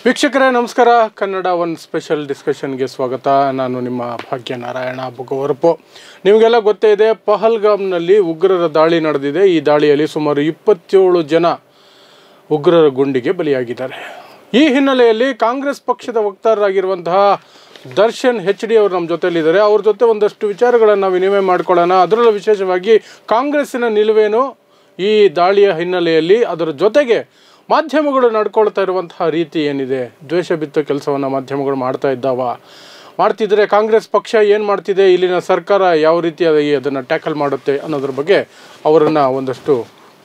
ವೀಕ್ಷಕರೇ ನಮಸ್ಕಾರ. Kannada one special ಡಿಸ್ಕಷನ್ಗೆ ಸ್ವಾಗತ. ನಾನು ನಿಮ್ಮ ಭಾಗ್ಯನಾರಾಯಣ ಬುಗವರಪು. ನಿಮಗೆಲ್ಲ ಗೊತ್ತೇ ಇದೆ, ಪಹಲ್ಗಾಮ್ನಲ್ಲಿ ಉಗ್ರರ ದಾಳಿ ನಡೆದಿದೆ. ಈ ದಾಳಿಯಲ್ಲಿ ಸುಮಾರು 27 ಜನ ಉಗ್ರರ ಗುಂಡಿಗೆ ಬಲಿಯಾಗಿದ್ದಾರೆ. ಈ ಹಿನ್ನೆಲೆಯಲ್ಲಿ ಕಾಂಗ್ರೆಸ್ ಪಕ್ಷದ ವಕ್ತಾರರಾಗಿರುವಂತಹ ದರ್ಶನ್ HD ಅವರು ನಮ್ಮ ಜೊತೆಯಲ್ಲಿದ್ದಾರೆ. ಅವ್ರ ಜೊತೆ ಒಂದಷ್ಟು ವಿಚಾರಗಳನ್ನು ವಿನಿಮಯ ಮಾಡ್ಕೊಳ್ಳೋಣ. ಅದರಲ್ಲೂ ವಿಶೇಷವಾಗಿ ಕಾಂಗ್ರೆಸ್ಸಿನ ನಿಲುವೇನು ಈ ದಾಳಿಯ ಹಿನ್ನೆಲೆಯಲ್ಲಿ, ಅದರ ಜೊತೆಗೆ ಮಾಧ್ಯಮಗಳು ನಡ್ಕೊಳ್ತಾ ಇರುವಂತಹ ರೀತಿ ಏನಿದೆ, ದ್ವೇಷ ಬಿತ್ತೋ ಕೆಲಸವನ್ನು ಮಾಧ್ಯಮಗಳು ಮಾಡ್ತಿದ್ರೆ ಕಾಂಗ್ರೆಸ್ ಪಕ್ಷ ಏನು ಮಾಡ್ತಿದೆ, ಇಲ್ಲಿನ ಸರ್ಕಾರ ಯಾವ ರೀತಿಯಾಗಿ ಅದನ್ನು ಟ್ಯಾಕಲ್ ಮಾಡುತ್ತೆ ಅನ್ನೋದ್ರ ಬಗ್ಗೆ ಅವರನ್ನು ಒಂದಷ್ಟು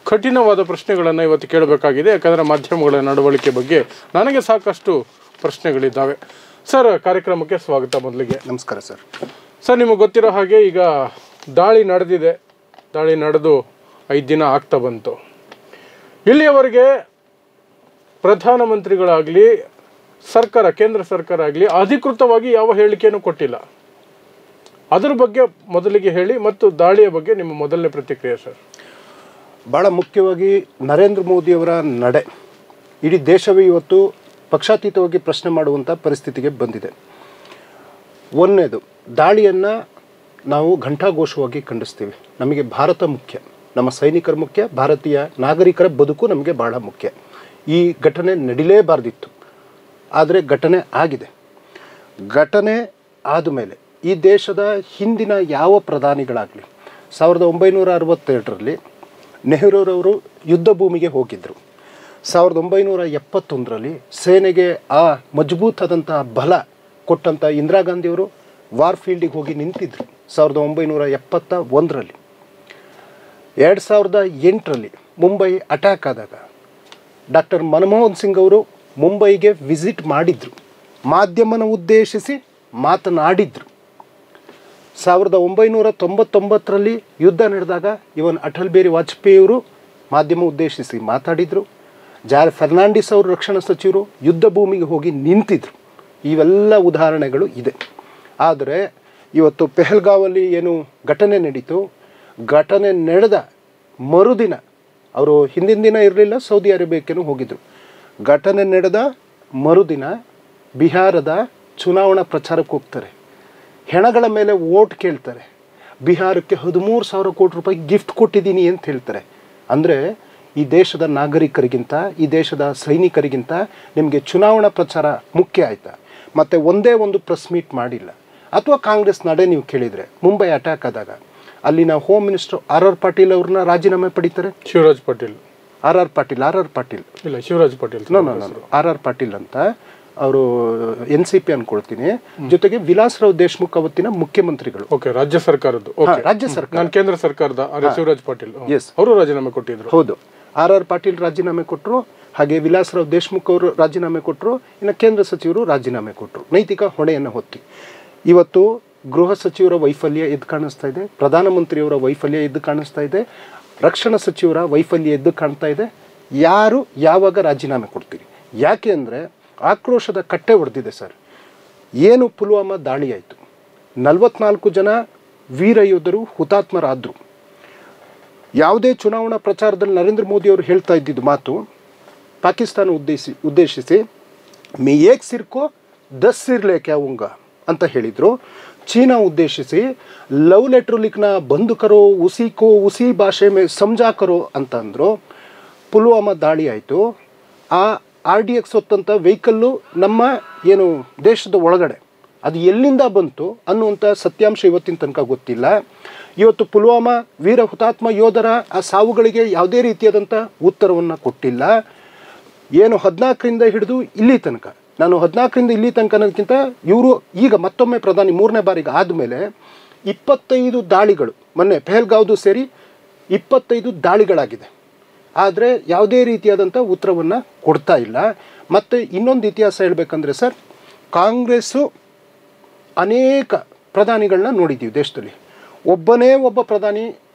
ಕಠಿಣವಾದ ಪ್ರಶ್ನೆಗಳನ್ನು ಇವತ್ತು ಕೇಳಬೇಕಾಗಿದೆ. ಯಾಕಂದರೆ ಮಾಧ್ಯಮಗಳ ನಡವಳಿಕೆ ಬಗ್ಗೆ ನನಗೆ ಸಾಕಷ್ಟು ಪ್ರಶ್ನೆಗಳಿದ್ದಾವೆ. ಸರ್, ಕಾರ್ಯಕ್ರಮಕ್ಕೆ ಸ್ವಾಗತ. ಮೊದಲಿಗೆ ನಮಸ್ಕಾರ ಸರ್. ನಿಮಗೆ ಗೊತ್ತಿರೋ ಹಾಗೆ ಈಗ ದಾಳಿ ನಡೆದಿದೆ. ದಾಳಿ ನಡೆದು 5 ದಿನ ಆಗ್ತಾ ಬಂತು. ಇಲ್ಲಿಯವರೆಗೆ ಪ್ರಧಾನಮಂತ್ರಿಗಳಾಗಲಿ ಸರ್ಕಾರ, ಕೇಂದ್ರ ಸರ್ಕಾರ ಆಗಲಿ ಅಧಿಕೃತವಾಗಿ ಯಾವ ಹೇಳಿಕೆಯನ್ನು ಕೊಟ್ಟಿಲ್ಲ. ಅದರ ಬಗ್ಗೆ ಮೊದಲಿಗೆ ಹೇಳಿ, ಮತ್ತು ದಾಳಿಯ ಬಗ್ಗೆ ನಿಮ್ಮ ಮೊದಲನೇ ಪ್ರತಿಕ್ರಿಯೆ ಸರ್. ಭಾಳ ಮುಖ್ಯವಾಗಿ ನರೇಂದ್ರ ಮೋದಿಯವರ ನಡೆ ಇಡೀ ದೇಶವೇ ಇವತ್ತು ಪಕ್ಷಾತೀತವಾಗಿ ಪ್ರಶ್ನೆ ಮಾಡುವಂಥ ಪರಿಸ್ಥಿತಿಗೆ ಬಂದಿದೆ. ಒಂದನೇದು, ದಾಳಿಯನ್ನು ನಾವು ಘಂಟಾಘೋಷವಾಗಿ ಖಂಡಿಸ್ತೀವಿ. ನಮಗೆ ಭಾರತ ಮುಖ್ಯ, ನಮ್ಮ ಸೈನಿಕರು ಮುಖ್ಯ, ಭಾರತೀಯ ನಾಗರಿಕರ ಬದುಕು ನಮಗೆ ಭಾಳ ಮುಖ್ಯ. ಈ ಘಟನೆ ನಡಿಲೇಬಾರ್ದಿತ್ತು, ಆದರೆ ಘಟನೆ ಆಗಿದೆ. ಘಟನೆ ಆದಮೇಲೆ ಈ ದೇಶದ ಹಿಂದಿನ ಯಾವ ಪ್ರಧಾನಿಗಳಾಗಲಿ 1962ರಲ್ಲಿ ನೆಹರೂರವರು ಯುದ್ಧ ಭೂಮಿಗೆ ಹೋಗಿದ್ದರು. 1971ರಲ್ಲಿ ಸೇನೆಗೆ ಆ ಮಜಬೂತಾದಂತಹ ಬಲ ಕೊಟ್ಟಂಥ ಇಂದಿರಾ ಗಾಂಧಿಯವರು ವಾರ್ ಫೀಲ್ಡಿಗೆ ಹೋಗಿ ನಿಂತಿದ್ದರು 1971ರಲ್ಲಿ. 2008ರಲ್ಲಿ ಮುಂಬೈ ಅಟ್ಯಾಕ್ ಆದಾಗ ಡಾಕ್ಟರ್ ಮನಮೋಹನ್ ಸಿಂಗ್ ಅವರು ಮುಂಬೈಗೆ ವಿಸಿಟ್ ಮಾಡಿದರು, ಮಾಧ್ಯಮನ ಉದ್ದೇಶಿಸಿ ಮಾತನಾಡಿದರು. 1999ರಲ್ಲಿ ಯುದ್ಧ ನಡೆದಾಗ ಇವನ್ ಅಟಲ್ ಬಿಹಾರಿ ವಾಜಪೇಯಿಯವರು ಮಾಧ್ಯಮ ಉದ್ದೇಶಿಸಿ ಮಾತಾಡಿದರು. ಫರ್ನಾಂಡಿಸ್ ಅವರು ರಕ್ಷಣಾ ಸಚಿವರು ಯುದ್ಧ ಭೂಮಿಗೆ ಹೋಗಿ ನಿಂತಿದ್ರು. ಇವೆಲ್ಲ ಉದಾಹರಣೆಗಳು ಇದೆ. ಆದರೆ ಇವತ್ತು ಪೆಹಲ್ಗಾವಲ್ಲಿ ಏನು ಘಟನೆ ನಡೀತು, ಘಟನೆ ನಡೆದ ಮರುದಿನ ಅವರು ಹಿಂದಿನ ದಿನ ಇರಲಿಲ್ಲ, ಸೌದಿ ಅರೇಬಿಯಾಕ್ಕೇನು ಹೋಗಿದ್ರು. ಘಟನೆ ನಡೆದ ಮರುದಿನ ಬಿಹಾರದ ಚುನಾವಣಾ ಪ್ರಚಾರಕ್ಕೆ ಹೋಗ್ತಾರೆ. ಹೆಣಗಳ ಮೇಲೆ ವೋಟ್ ಕೇಳ್ತಾರೆ. ಬಿಹಾರಕ್ಕೆ 13,000 ಕೋಟಿ ರೂಪಾಯಿ ಗಿಫ್ಟ್ ಕೊಟ್ಟಿದ್ದೀನಿ ಅಂತ ಹೇಳ್ತಾರೆ. ಅಂದರೆ ಈ ದೇಶದ ನಾಗರಿಕರಿಗಿಂತ, ಈ ದೇಶದ ಸೈನಿಕರಿಗಿಂತ ನಿಮಗೆ ಚುನಾವಣಾ ಪ್ರಚಾರ ಮುಖ್ಯ ಆಯಿತಾ? ಮತ್ತು ಒಂದೇ ಒಂದು ಪ್ರೆಸ್ ಮೀಟ್ ಮಾಡಿಲ್ಲ. ಅಥವಾ ಕಾಂಗ್ರೆಸ್ ನಡೆ ನೀವು ಕೇಳಿದರೆ, ಮುಂಬೈ ಅಟ್ಯಾಕ್ ಆದಾಗ ಅಲ್ಲಿನ ಹೋಮ್ ಮಿನಿಸ್ಟರ್ R.R. ಪಾಟೀಲ್ ಅವ್ರನ್ನ ರಾಜೀನಾಮೆ ಪಡಿತಾರೆ. ಶಿವರಾಜ್ ಪಾಟೀಲ್ R.R. ಪಾಟೀಲ್ ಇಲ್ಲ, ಶಿವರಾಜ್ ಪಾಟೀಲ್ R.R. ಪಾಟೀಲ್ ಅಂತ ಅವರು NCP ಅನ್ಕೊಳ್ತೀನಿ. ಜೊತೆಗೆ ವಿಲಾಸರಾವ್ ದೇಶಮುಖ್ ಅವತ್ತಿನ ಮುಖ್ಯಮಂತ್ರಿಗಳು. ರಾಜ್ಯ ಸರ್ಕಾರದ್ದು, ರಾಜ್ಯ ಸರ್ಕಾರ, ಕೇಂದ್ರ ಸರ್ಕಾರದ ಶಿವರಾಜ್ ಪಾಟೀಲ್ ಅವರು ರಾಜೀನಾಮೆ ಕೊಟ್ಟಿದ್ರು. ಹೌದು, R.R. ಪಾಟೀಲ್ ರಾಜೀನಾಮೆ ಕೊಟ್ಟರು. ಹಾಗೆ ವಿಲಾಸರಾವ್ ದೇಶಮುಖ್ ಅವರು ರಾಜೀನಾಮೆ ಕೊಟ್ಟರು. ಇನ್ನು ಕೇಂದ್ರ ಸಚಿವರು ರಾಜೀನಾಮೆ ಕೊಟ್ಟರು, ನೈತಿಕ ಹೊಣೆಯನ್ನು ಹೊತ್ತಿ. ಇವತ್ತು ಗೃಹ ಸಚಿವರ ವೈಫಲ್ಯ ಎದ್ದು ಕಾಣಿಸ್ತಾ ಇದೆ, ಪ್ರಧಾನಮಂತ್ರಿಯವರ ವೈಫಲ್ಯ ಎದ್ದು ಕಾಣಿಸ್ತಾ ಇದೆ, ರಕ್ಷಣಾ ಸಚಿವರ ವೈಫಲ್ಯ ಎದ್ದು ಕಾಣ್ತಾ ಇದೆ. ಯಾರು ಯಾವಾಗ ರಾಜೀನಾಮೆ ಕೊಡ್ತೀರಿ? ಯಾಕೆ ಅಂದರೆ ಆಕ್ರೋಶದ ಕಟ್ಟೆ ಹೊಡೆದಿದೆ ಸರ್. ಏನು ಪುಲ್ವಾಮಾ ದಾಳಿ ಆಯಿತು, 44 ಜನ ವೀರ ಯೋಧರು ಹುತಾತ್ಮರಾದರು. ಯಾವುದೇ ಚುನಾವಣಾ ಪ್ರಚಾರದಲ್ಲಿ ನರೇಂದ್ರ ಮೋದಿಯವರು ಹೇಳ್ತಾ ಇದ್ದಿದ್ದು ಮಾತು, ಪಾಕಿಸ್ತಾನ ಉದ್ದೇಶಿಸಿ ಮೇ ಏಕ್ ಸಿರ್ಕೋ 10 ಸಿರ್ ಲೇಕೆ ಆऊंगा ಅಂತ ಹೇಳಿದರು. ಚೀನಾ ಉದ್ದೇಶಿಸಿ ಲವ್ ಲೆಟ್ರ್ ಲಿಖ್ನಾ ಬಂದ್ ಕರೋ, ಉಸಿ ಭಾಷೆ ಮೇ ಸಮಜಾ ಕರೋ ಅಂತ ಅಂದರು. ಪುಲ್ವಾಮಾ ದಾಳಿ ಆಯಿತು. ಆ RDX ಹೊತ್ತಂಥ ವೆಹಿಕಲ್ಲು ನಮ್ಮ ಏನು ದೇಶದ ಒಳಗಡೆ ಅದು ಎಲ್ಲಿಂದ ಬಂತು ಅನ್ನುವಂಥ ಸತ್ಯಾಂಶ ಇವತ್ತಿನ ತನಕ ಗೊತ್ತಿಲ್ಲ. ಇವತ್ತು ಪುಲ್ವಾಮಾ ವೀರ ಹುತಾತ್ಮ ಯೋಧರ ಆ ಸಾವುಗಳಿಗೆ ಯಾವುದೇ ರೀತಿಯಾದಂಥ ಉತ್ತರವನ್ನು ಕೊಟ್ಟಿಲ್ಲ. ಏನು 14ರಿಂದ ಹಿಡಿದು ಇಲ್ಲಿ ತನಕ, ನಾನು 14ರಿಂದ ಇಲ್ಲಿ ತನಕ ಅನ್ನೋದಕ್ಕಿಂತ ಇವರು ಈಗ ಮತ್ತೊಮ್ಮೆ ಪ್ರಧಾನಿ 3ನೇ ಬಾರಿಗೆ ಆದಮೇಲೆ 25 ದಾಳಿಗಳು, ಮೊನ್ನೆ ಪೆಹಲ್ಗಾವ್ದು ಸೇರಿ 25 ದಾಳಿಗಳಾಗಿದೆ. ಆದರೆ ಯಾವುದೇ ರೀತಿಯಾದಂಥ ಉತ್ತರವನ್ನು ಕೊಡ್ತಾ ಇಲ್ಲ. ಮತ್ತು ಇನ್ನೊಂದು ಇತಿಹಾಸ ಹೇಳಬೇಕಂದ್ರೆ ಸರ್, ಕಾಂಗ್ರೆಸ್ಸು ಅನೇಕ ಪ್ರಧಾನಿಗಳನ್ನ ನೋಡಿದ್ದೀವಿ ದೇಶದಲ್ಲಿ. ಒಬ್ಬನೇ ಒಬ್ಬ ಪ್ರಧಾನಿ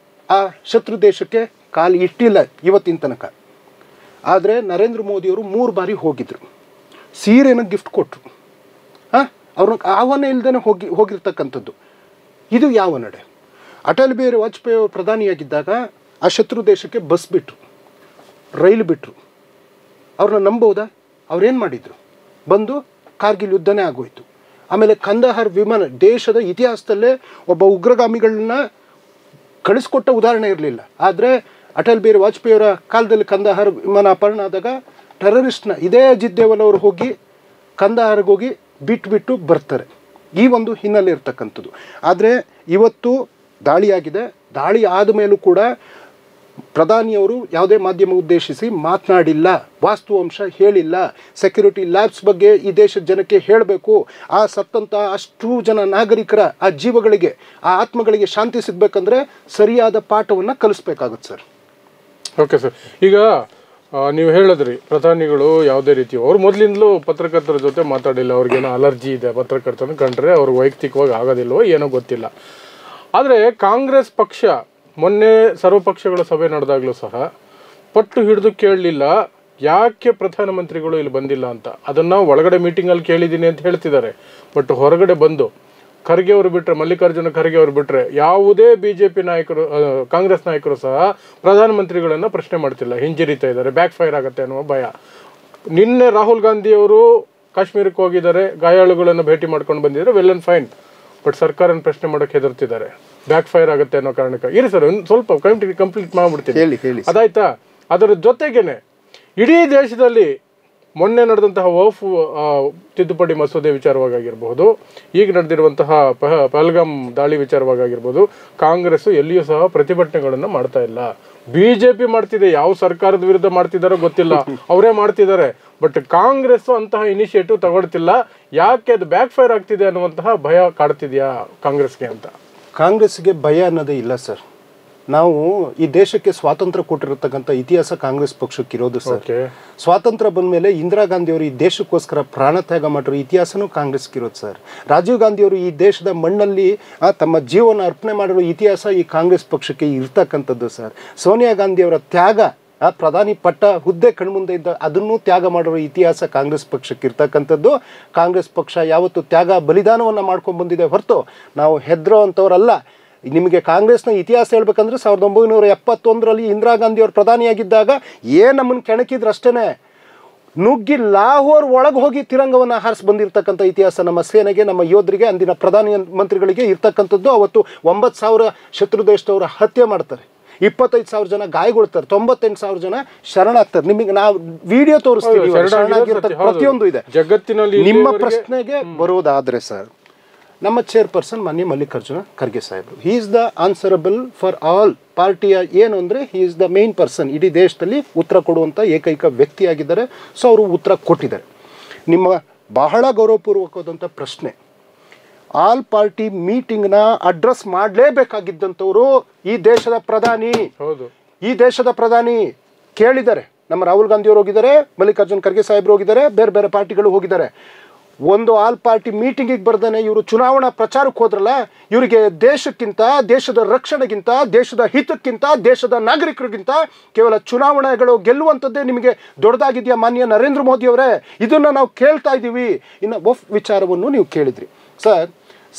ಆ ಶತ್ರು ದೇಶಕ್ಕೆ ಕಾಲು ಇಟ್ಟಿಲ್ಲ ಇವತ್ತಿನ ತನಕ. ಆದರೆ ನರೇಂದ್ರ ಮೋದಿಯವರು 3 ಬಾರಿ ಹೋಗಿದ್ರು, ಸೀರೆನ ಗಿಫ್ಟ್ ಕೊಟ್ಟರು. ಅವ್ರನ್ನ ಆಹ್ವಾನ ಇಲ್ಲದೇ ಹೋಗಿರ್ತಕ್ಕಂಥದ್ದು. ಇದು ಯಾವ ನಡೆ? ಅಟಲ್ ಬಿಹಾರಿ ವಾಜಪೇಯಿ ಅವರು ಪ್ರಧಾನಿಯಾಗಿದ್ದಾಗ ಆ ಶತ್ರು ದೇಶಕ್ಕೆ ಬಸ್ ಬಿಟ್ಟರು, ರೈಲು ಬಿಟ್ಟರು. ಅವ್ರನ್ನ ನಂಬೋದಾ? ಅವ್ರೇನು ಮಾಡಿದರು? ಬಂದು ಕಾರ್ಗಿಲ್ ಯುದ್ಧನೇ ಆಗೋಯ್ತು. ಆಮೇಲೆ ಕಂದಹಾರ್ ವಿಮಾನ ದೇಶದ ಇತಿಹಾಸದಲ್ಲೇ ಒಬ್ಬ ಉಗ್ರಗಾಮಿಗಳನ್ನ ಕಳಿಸ್ಕೊಟ್ಟ ಉದಾಹರಣೆ ಇರಲಿಲ್ಲ. ಆದರೆ ಅಟಲ್ ಬಿಹಾರಿ ವಾಜಪೇಯಿಯವರ ಕಾಲದಲ್ಲಿ ಕಂದಹಾರ್ ವಿಮಾನ ಅಪಹರಣ ಆದಾಗ ಟೆರರಿಸ್ಟ್ನ ಇದೇ ಅಜಿತ್ ದೇವಲ್ ಅವರು ಹೋಗಿ ಕಂದಹಾರ್ಗೆ ಹೋಗಿ ಬಿಟ್ಟು ಬರ್ತಾರೆ. ಈ ಒಂದು ಹಿನ್ನೆಲೆ ಇರ್ತಕ್ಕಂಥದ್ದು. ಆದರೆ ಇವತ್ತು ದಾಳಿಯಾಗಿದೆ. ದಾಳಿ ಆದ ಮೇಲೂ ಕೂಡ ಪ್ರಧಾನಿಯವರು ಯಾವುದೇ ಮಾಧ್ಯಮ ಉದ್ದೇಶಿಸಿ ಮಾತನಾಡಿಲ್ಲ, ವಾಸ್ತವಾಂಶ ಹೇಳಿಲ್ಲ. ಸೆಕ್ಯೂರಿಟಿ ಲ್ಯಾಬ್ಸ್ ಬಗ್ಗೆ ಈ ದೇಶದ ಜನಕ್ಕೆ ಹೇಳಬೇಕು. ಆ ಸತ್ತಂಥ ಅಷ್ಟು ಜನ ನಾಗರಿಕರ ಆ ಜೀವಗಳಿಗೆ, ಆ ಆತ್ಮಗಳಿಗೆ ಶಾಂತಿ ಸಿಗಬೇಕಂದ್ರೆ ಸರಿಯಾದ ಪಾಠವನ್ನು ಕಲಿಸ್ಬೇಕಾಗುತ್ತೆ ಸರ್. ಓಕೆ ಸರ್, ಈಗ ನೀವು ಹೇಳಿದ್ರಿ ಪ್ರಧಾನಿಗಳು ಯಾವುದೇ ರೀತಿ ಅವ್ರು ಮೊದಲಿಂದಲೂ ಪತ್ರಕರ್ತರ ಜೊತೆ ಮಾತಾಡಿಲ್ಲ. ಅವ್ರಿಗೇನೋ ಅಲರ್ಜಿ ಇದೆ ಪತ್ರಕರ್ತನ ಕಂಡ್ರೆ, ಅವ್ರಿಗೆ ವೈಯಕ್ತಿಕವಾಗಿ ಆಗೋದಿಲ್ವೋ ಏನೋ ಗೊತ್ತಿಲ್ಲ. ಆದರೆ ಕಾಂಗ್ರೆಸ್ ಪಕ್ಷ ಮೊನ್ನೆ ಸರ್ವಪಕ್ಷಗಳ ಸಭೆ ನಡೆದಾಗಲೂ ಸಹ ಪಟ್ಟು ಹಿಡಿದು ಕೇಳಲಿಲ್ಲ ಯಾಕೆ ಪ್ರಧಾನಮಂತ್ರಿಗಳು ಇಲ್ಲಿ ಬಂದಿಲ್ಲ ಅಂತ. ಅದನ್ನು ಒಳಗಡೆ ಮೀಟಿಂಗಲ್ಲಿ ಕೇಳಿದ್ದೀನಿ ಅಂತ ಹೇಳ್ತಿದ್ದಾರೆ. ಬಟ್ ಹೊರಗಡೆ ಬಂದು ಖರ್ಗೆ ಅವರು ಬಿಟ್ಟರೆ, ಮಲ್ಲಿಕಾರ್ಜುನ ಖರ್ಗೆ ಅವರು ಬಿಟ್ಟರೆ ಯಾವುದೇ BJP ನಾಯಕರು, ಕಾಂಗ್ರೆಸ್ ನಾಯಕರು ಸಹ ಪ್ರಧಾನಮಂತ್ರಿಗಳನ್ನು ಪ್ರಶ್ನೆ ಮಾಡ್ತಿಲ್ಲ. ಹಿಂಜರಿತಾ ಇದ್ದಾರೆ, ಬ್ಯಾಕ್ ಫೈರ್ ಆಗುತ್ತೆ ಅನ್ನುವ ಭಯ. ನಿನ್ನೆ ರಾಹುಲ್ ಗಾಂಧಿಯವರು ಕಾಶ್ಮೀರಕ್ಕೆ ಹೋಗಿದ್ದಾರೆ, ಗಾಯಾಳುಗಳನ್ನು ಭೇಟಿ ಮಾಡ್ಕೊಂಡು ಬಂದಿದ್ದಾರೆ, ವೆಲ್ ಆ್ಯಂಡ್ ಫೈನ್. ಬಟ್ ಸರ್ಕಾರನ ಪ್ರಶ್ನೆ ಮಾಡೋಕ್ಕೆ ಹೆದರ್ತಿದ್ದಾರೆ, ಬ್ಯಾಕ್ ಫೈರ್ ಆಗುತ್ತೆ ಅನ್ನೋ ಕಾರಣಕ್ಕೆ. ಇರಿ ಸರ್, ಒಂದು ಸ್ವಲ್ಪ ಕಂಪ್ಲೀಟ್ ಮಾಡ್ಬಿಡ್ತೀನಿ. ಅದಾಯ್ತಾ? ಅದರ ಜೊತೆಗೇನೆ ಇಡೀ ದೇಶದಲ್ಲಿ ಮೊನ್ನೆ ನಡೆದಂತಹ ವಕ್ಫ್ ತಿದ್ದುಪಡಿ ಮಸೂದೆ ವಿಚಾರವಾಗಿರಬಹುದು, ಈಗ ನಡೆದಿರುವಂತಹ ಪಹಲ್ಗಾಮ್ ದಾಳಿ ವಿಚಾರವಾಗಿರ್ಬೋದು, ಕಾಂಗ್ರೆಸ್ ಎಲ್ಲಿಯೂ ಸಹ ಪ್ರತಿಭಟನೆಗಳನ್ನು ಮಾಡ್ತಾ ಇಲ್ಲ. BJP ಮಾಡ್ತಿದೆ, ಯಾವ ಸರ್ಕಾರದ ವಿರುದ್ಧ ಮಾಡ್ತಿದ್ದಾರೋ ಗೊತ್ತಿಲ್ಲ, ಅವರೇ ಮಾಡ್ತಿದ್ದಾರೆ. ಬಟ್ ಕಾಂಗ್ರೆಸ್ ಅಂತಹ ಇನಿಷಿಯೇಟಿವ್ ತಗೊಳ್ತಿಲ್ಲ. ಯಾಕೆ ಅದು ಬ್ಯಾಕ್ ಫೈರ್ ಆಗ್ತಿದೆ ಅನ್ನುವಂತಹ ಭಯ ಕಾಡ್ತಿದ್ಯಾ ಕಾಂಗ್ರೆಸ್ಗೆ ಅಂತ? ಕಾಂಗ್ರೆಸ್ಗೆ ಭಯ ಅನ್ನೋದೇ ಇಲ್ಲ ಸರ್. ನಾವು ಈ ದೇಶಕ್ಕೆ ಸ್ವಾತಂತ್ರ್ಯ ಕೊಟ್ಟಿರತಕ್ಕಂಥ ಇತಿಹಾಸ ಕಾಂಗ್ರೆಸ್ ಪಕ್ಷಕ್ಕೆ ಇರೋದು ಸರ್. ಸ್ವಾತಂತ್ರ್ಯ ಬಂದ ಮೇಲೆ ಇಂದಿರಾ ಗಾಂಧಿಯವರು ಈ ದೇಶಕ್ಕೋಸ್ಕರ ಪ್ರಾಣತ್ಯಾಗ ಮಾಡಿರೋ ಇತಿಹಾಸನೂ ಕಾಂಗ್ರೆಸ್ಗೆ ಇರೋದು ಸರ್. ರಾಜೀವ್ ಗಾಂಧಿಯವರು ಈ ದೇಶದ ಮಣ್ಣಲ್ಲಿ ತಮ್ಮ ಜೀವನ ಅರ್ಪಣೆ ಮಾಡಿರೋ ಇತಿಹಾಸ ಈ ಕಾಂಗ್ರೆಸ್ ಪಕ್ಷಕ್ಕೆ ಇರ್ತಕ್ಕಂಥದ್ದು ಸರ್. ಸೋನಿಯಾ ಗಾಂಧಿಯವರ ತ್ಯಾಗ, ಪ್ರಧಾನಿ ಪಟ್ಟ ಹುದ್ದೆ ಕಣ್ಮುಂದೆ ಇದ್ದ ಅದನ್ನು ತ್ಯಾಗ ಮಾಡಿರೋ ಇತಿಹಾಸ ಕಾಂಗ್ರೆಸ್ ಪಕ್ಷಕ್ಕೆ ಇರ್ತಕ್ಕಂಥದ್ದು. ಕಾಂಗ್ರೆಸ್ ಪಕ್ಷ ಯಾವತ್ತು ತ್ಯಾಗ ಬಲಿದಾನವನ್ನು ಮಾಡ್ಕೊಂಡು ಬಂದಿದೆ ಹೊರತು ನಾವು ಹೆದರೋ ಅಂಥವ್ರಲ್ಲ. ನಿಮಗೆ ಕಾಂಗ್ರೆಸ್ನ ಇತಿಹಾಸ ಹೇಳ್ಬೇಕಂದ್ರೆ 1971ರಲ್ಲಿ ಇಂದಿರಾ ಗಾಂಧಿಯವರು ಪ್ರಧಾನಿಯಾಗಿದ್ದಾಗ ನಮ್ಮನ್ನು ಕೆಣಕಿದ್ರು ಅಷ್ಟೇ. ನುಗ್ಗಿ ಲಾಹೋರ್ ಒಳಗೆ ಹೋಗಿ ತಿರಂಗವನ್ನು ಹಾರಿಸಿ ಬಂದಿರತಕ್ಕಂಥ ಇತಿಹಾಸ ನಮ್ಮ ಸೇನೆಗೆ, ನಮ್ಮ ಯೋಧರಿಗೆ, ಅಂದಿನ ಪ್ರಧಾನಿ ಮಂತ್ರಿಗಳಿಗೆ ಇರ್ತಕ್ಕಂಥದ್ದು. ಅವತ್ತು 9,000 ಶತ್ರು ದೇಶದವರ ಹತ್ಯೆ ಮಾಡ್ತಾರೆ, 25,000 ಜನ ಗಾಯಗೊಳ್ತಾರೆ, 98,000 ಜನ ಶರಣಾಗ್ತಾರೆ. ನಿಮಗೆ ನಾವು ವಿಡಿಯೋ ತೋರಿಸ್ತೀವಿ, ಪ್ರತಿಯೊಂದು ಇದೆ ಜಗತ್ತಿನಲ್ಲಿ. ನಿಮ್ಮ ಪ್ರಶ್ನೆಗೆ ಬರೋದಾದ್ರೆ ಸರ್, ನಮ್ಮ ಚೇರ್ಪರ್ಸನ್ ಮಾನ್ಯ ಮಲ್ಲಿಕಾರ್ಜುನ ಖರ್ಗೆ ಸಾಹೇಬರು, he is the answerable for all ಪಾರ್ಟಿಯ ಏನು ಅಂದರೆ he is the main person. ಇಡೀ ದೇಶದಲ್ಲಿ ಉತ್ತರ ಕೊಡುವಂಥ ಏಕೈಕ ವ್ಯಕ್ತಿಯಾಗಿದ್ದಾರೆ. ಸೊ ಅವರು ಉತ್ತರ ಕೊಟ್ಟಿದ್ದಾರೆ. ನಿಮ್ಮ ಬಹಳ ಗೌರವಪೂರ್ವಕವಾದಂಥ ಪ್ರಶ್ನೆ, ಆಲ್ ಪಾರ್ಟಿ ಮೀಟಿಂಗ್ನ ಅಡ್ರೆಸ್ ಮಾಡಲೇಬೇಕಾಗಿದ್ದಂಥವರು ಈ ದೇಶದ ಪ್ರಧಾನಿ. ಈ ದೇಶದ ಪ್ರಧಾನಿ ಕೇಳಿದ್ದಾರೆ. ನಮ್ಮ ರಾಹುಲ್ ಗಾಂಧಿಯವರು ಹೋಗಿದ್ದಾರೆ, ಮಲ್ಲಿಕಾರ್ಜುನ ಖರ್ಗೆ ಸಾಹೇಬರು ಹೋಗಿದ್ದಾರೆ, ಬೇರೆ ಬೇರೆ ಪಾರ್ಟಿಗಳು ಹೋಗಿದ್ದಾರೆ. ಒಂದು ಆಲ್ ಪಾರ್ಟಿ ಮೀಟಿಂಗಿಗೆ ಬರ್ದೇನೆ ಇವರು ಚುನಾವಣಾ ಪ್ರಚಾರಕ್ಕೆ ಹೋದ್ರಲ್ಲ, ಇವರಿಗೆ ದೇಶಕ್ಕಿಂತ, ದೇಶದ ರಕ್ಷಣೆಗಿಂತ, ದೇಶದ ಹಿತಕ್ಕಿಂತ, ದೇಶದ ನಾಗರಿಕರಿಗಿಂತ ಕೇವಲ ಚುನಾವಣೆಗಳು ಗೆಲ್ಲುವಂಥದ್ದೇ ನಿಮಗೆ ದೊಡ್ಡದಾಗಿದೆಯಾ ಮಾನ್ಯ ನರೇಂದ್ರ ಮೋದಿ ಅವರೇ? ಇದನ್ನು ನಾವು ಕೇಳ್ತಾ ಇದ್ದೀವಿ. ಇನ್ನು ವಫ್ ವಿಚಾರವನ್ನು ನೀವು ಕೇಳಿದ್ರಿ ಸರ್.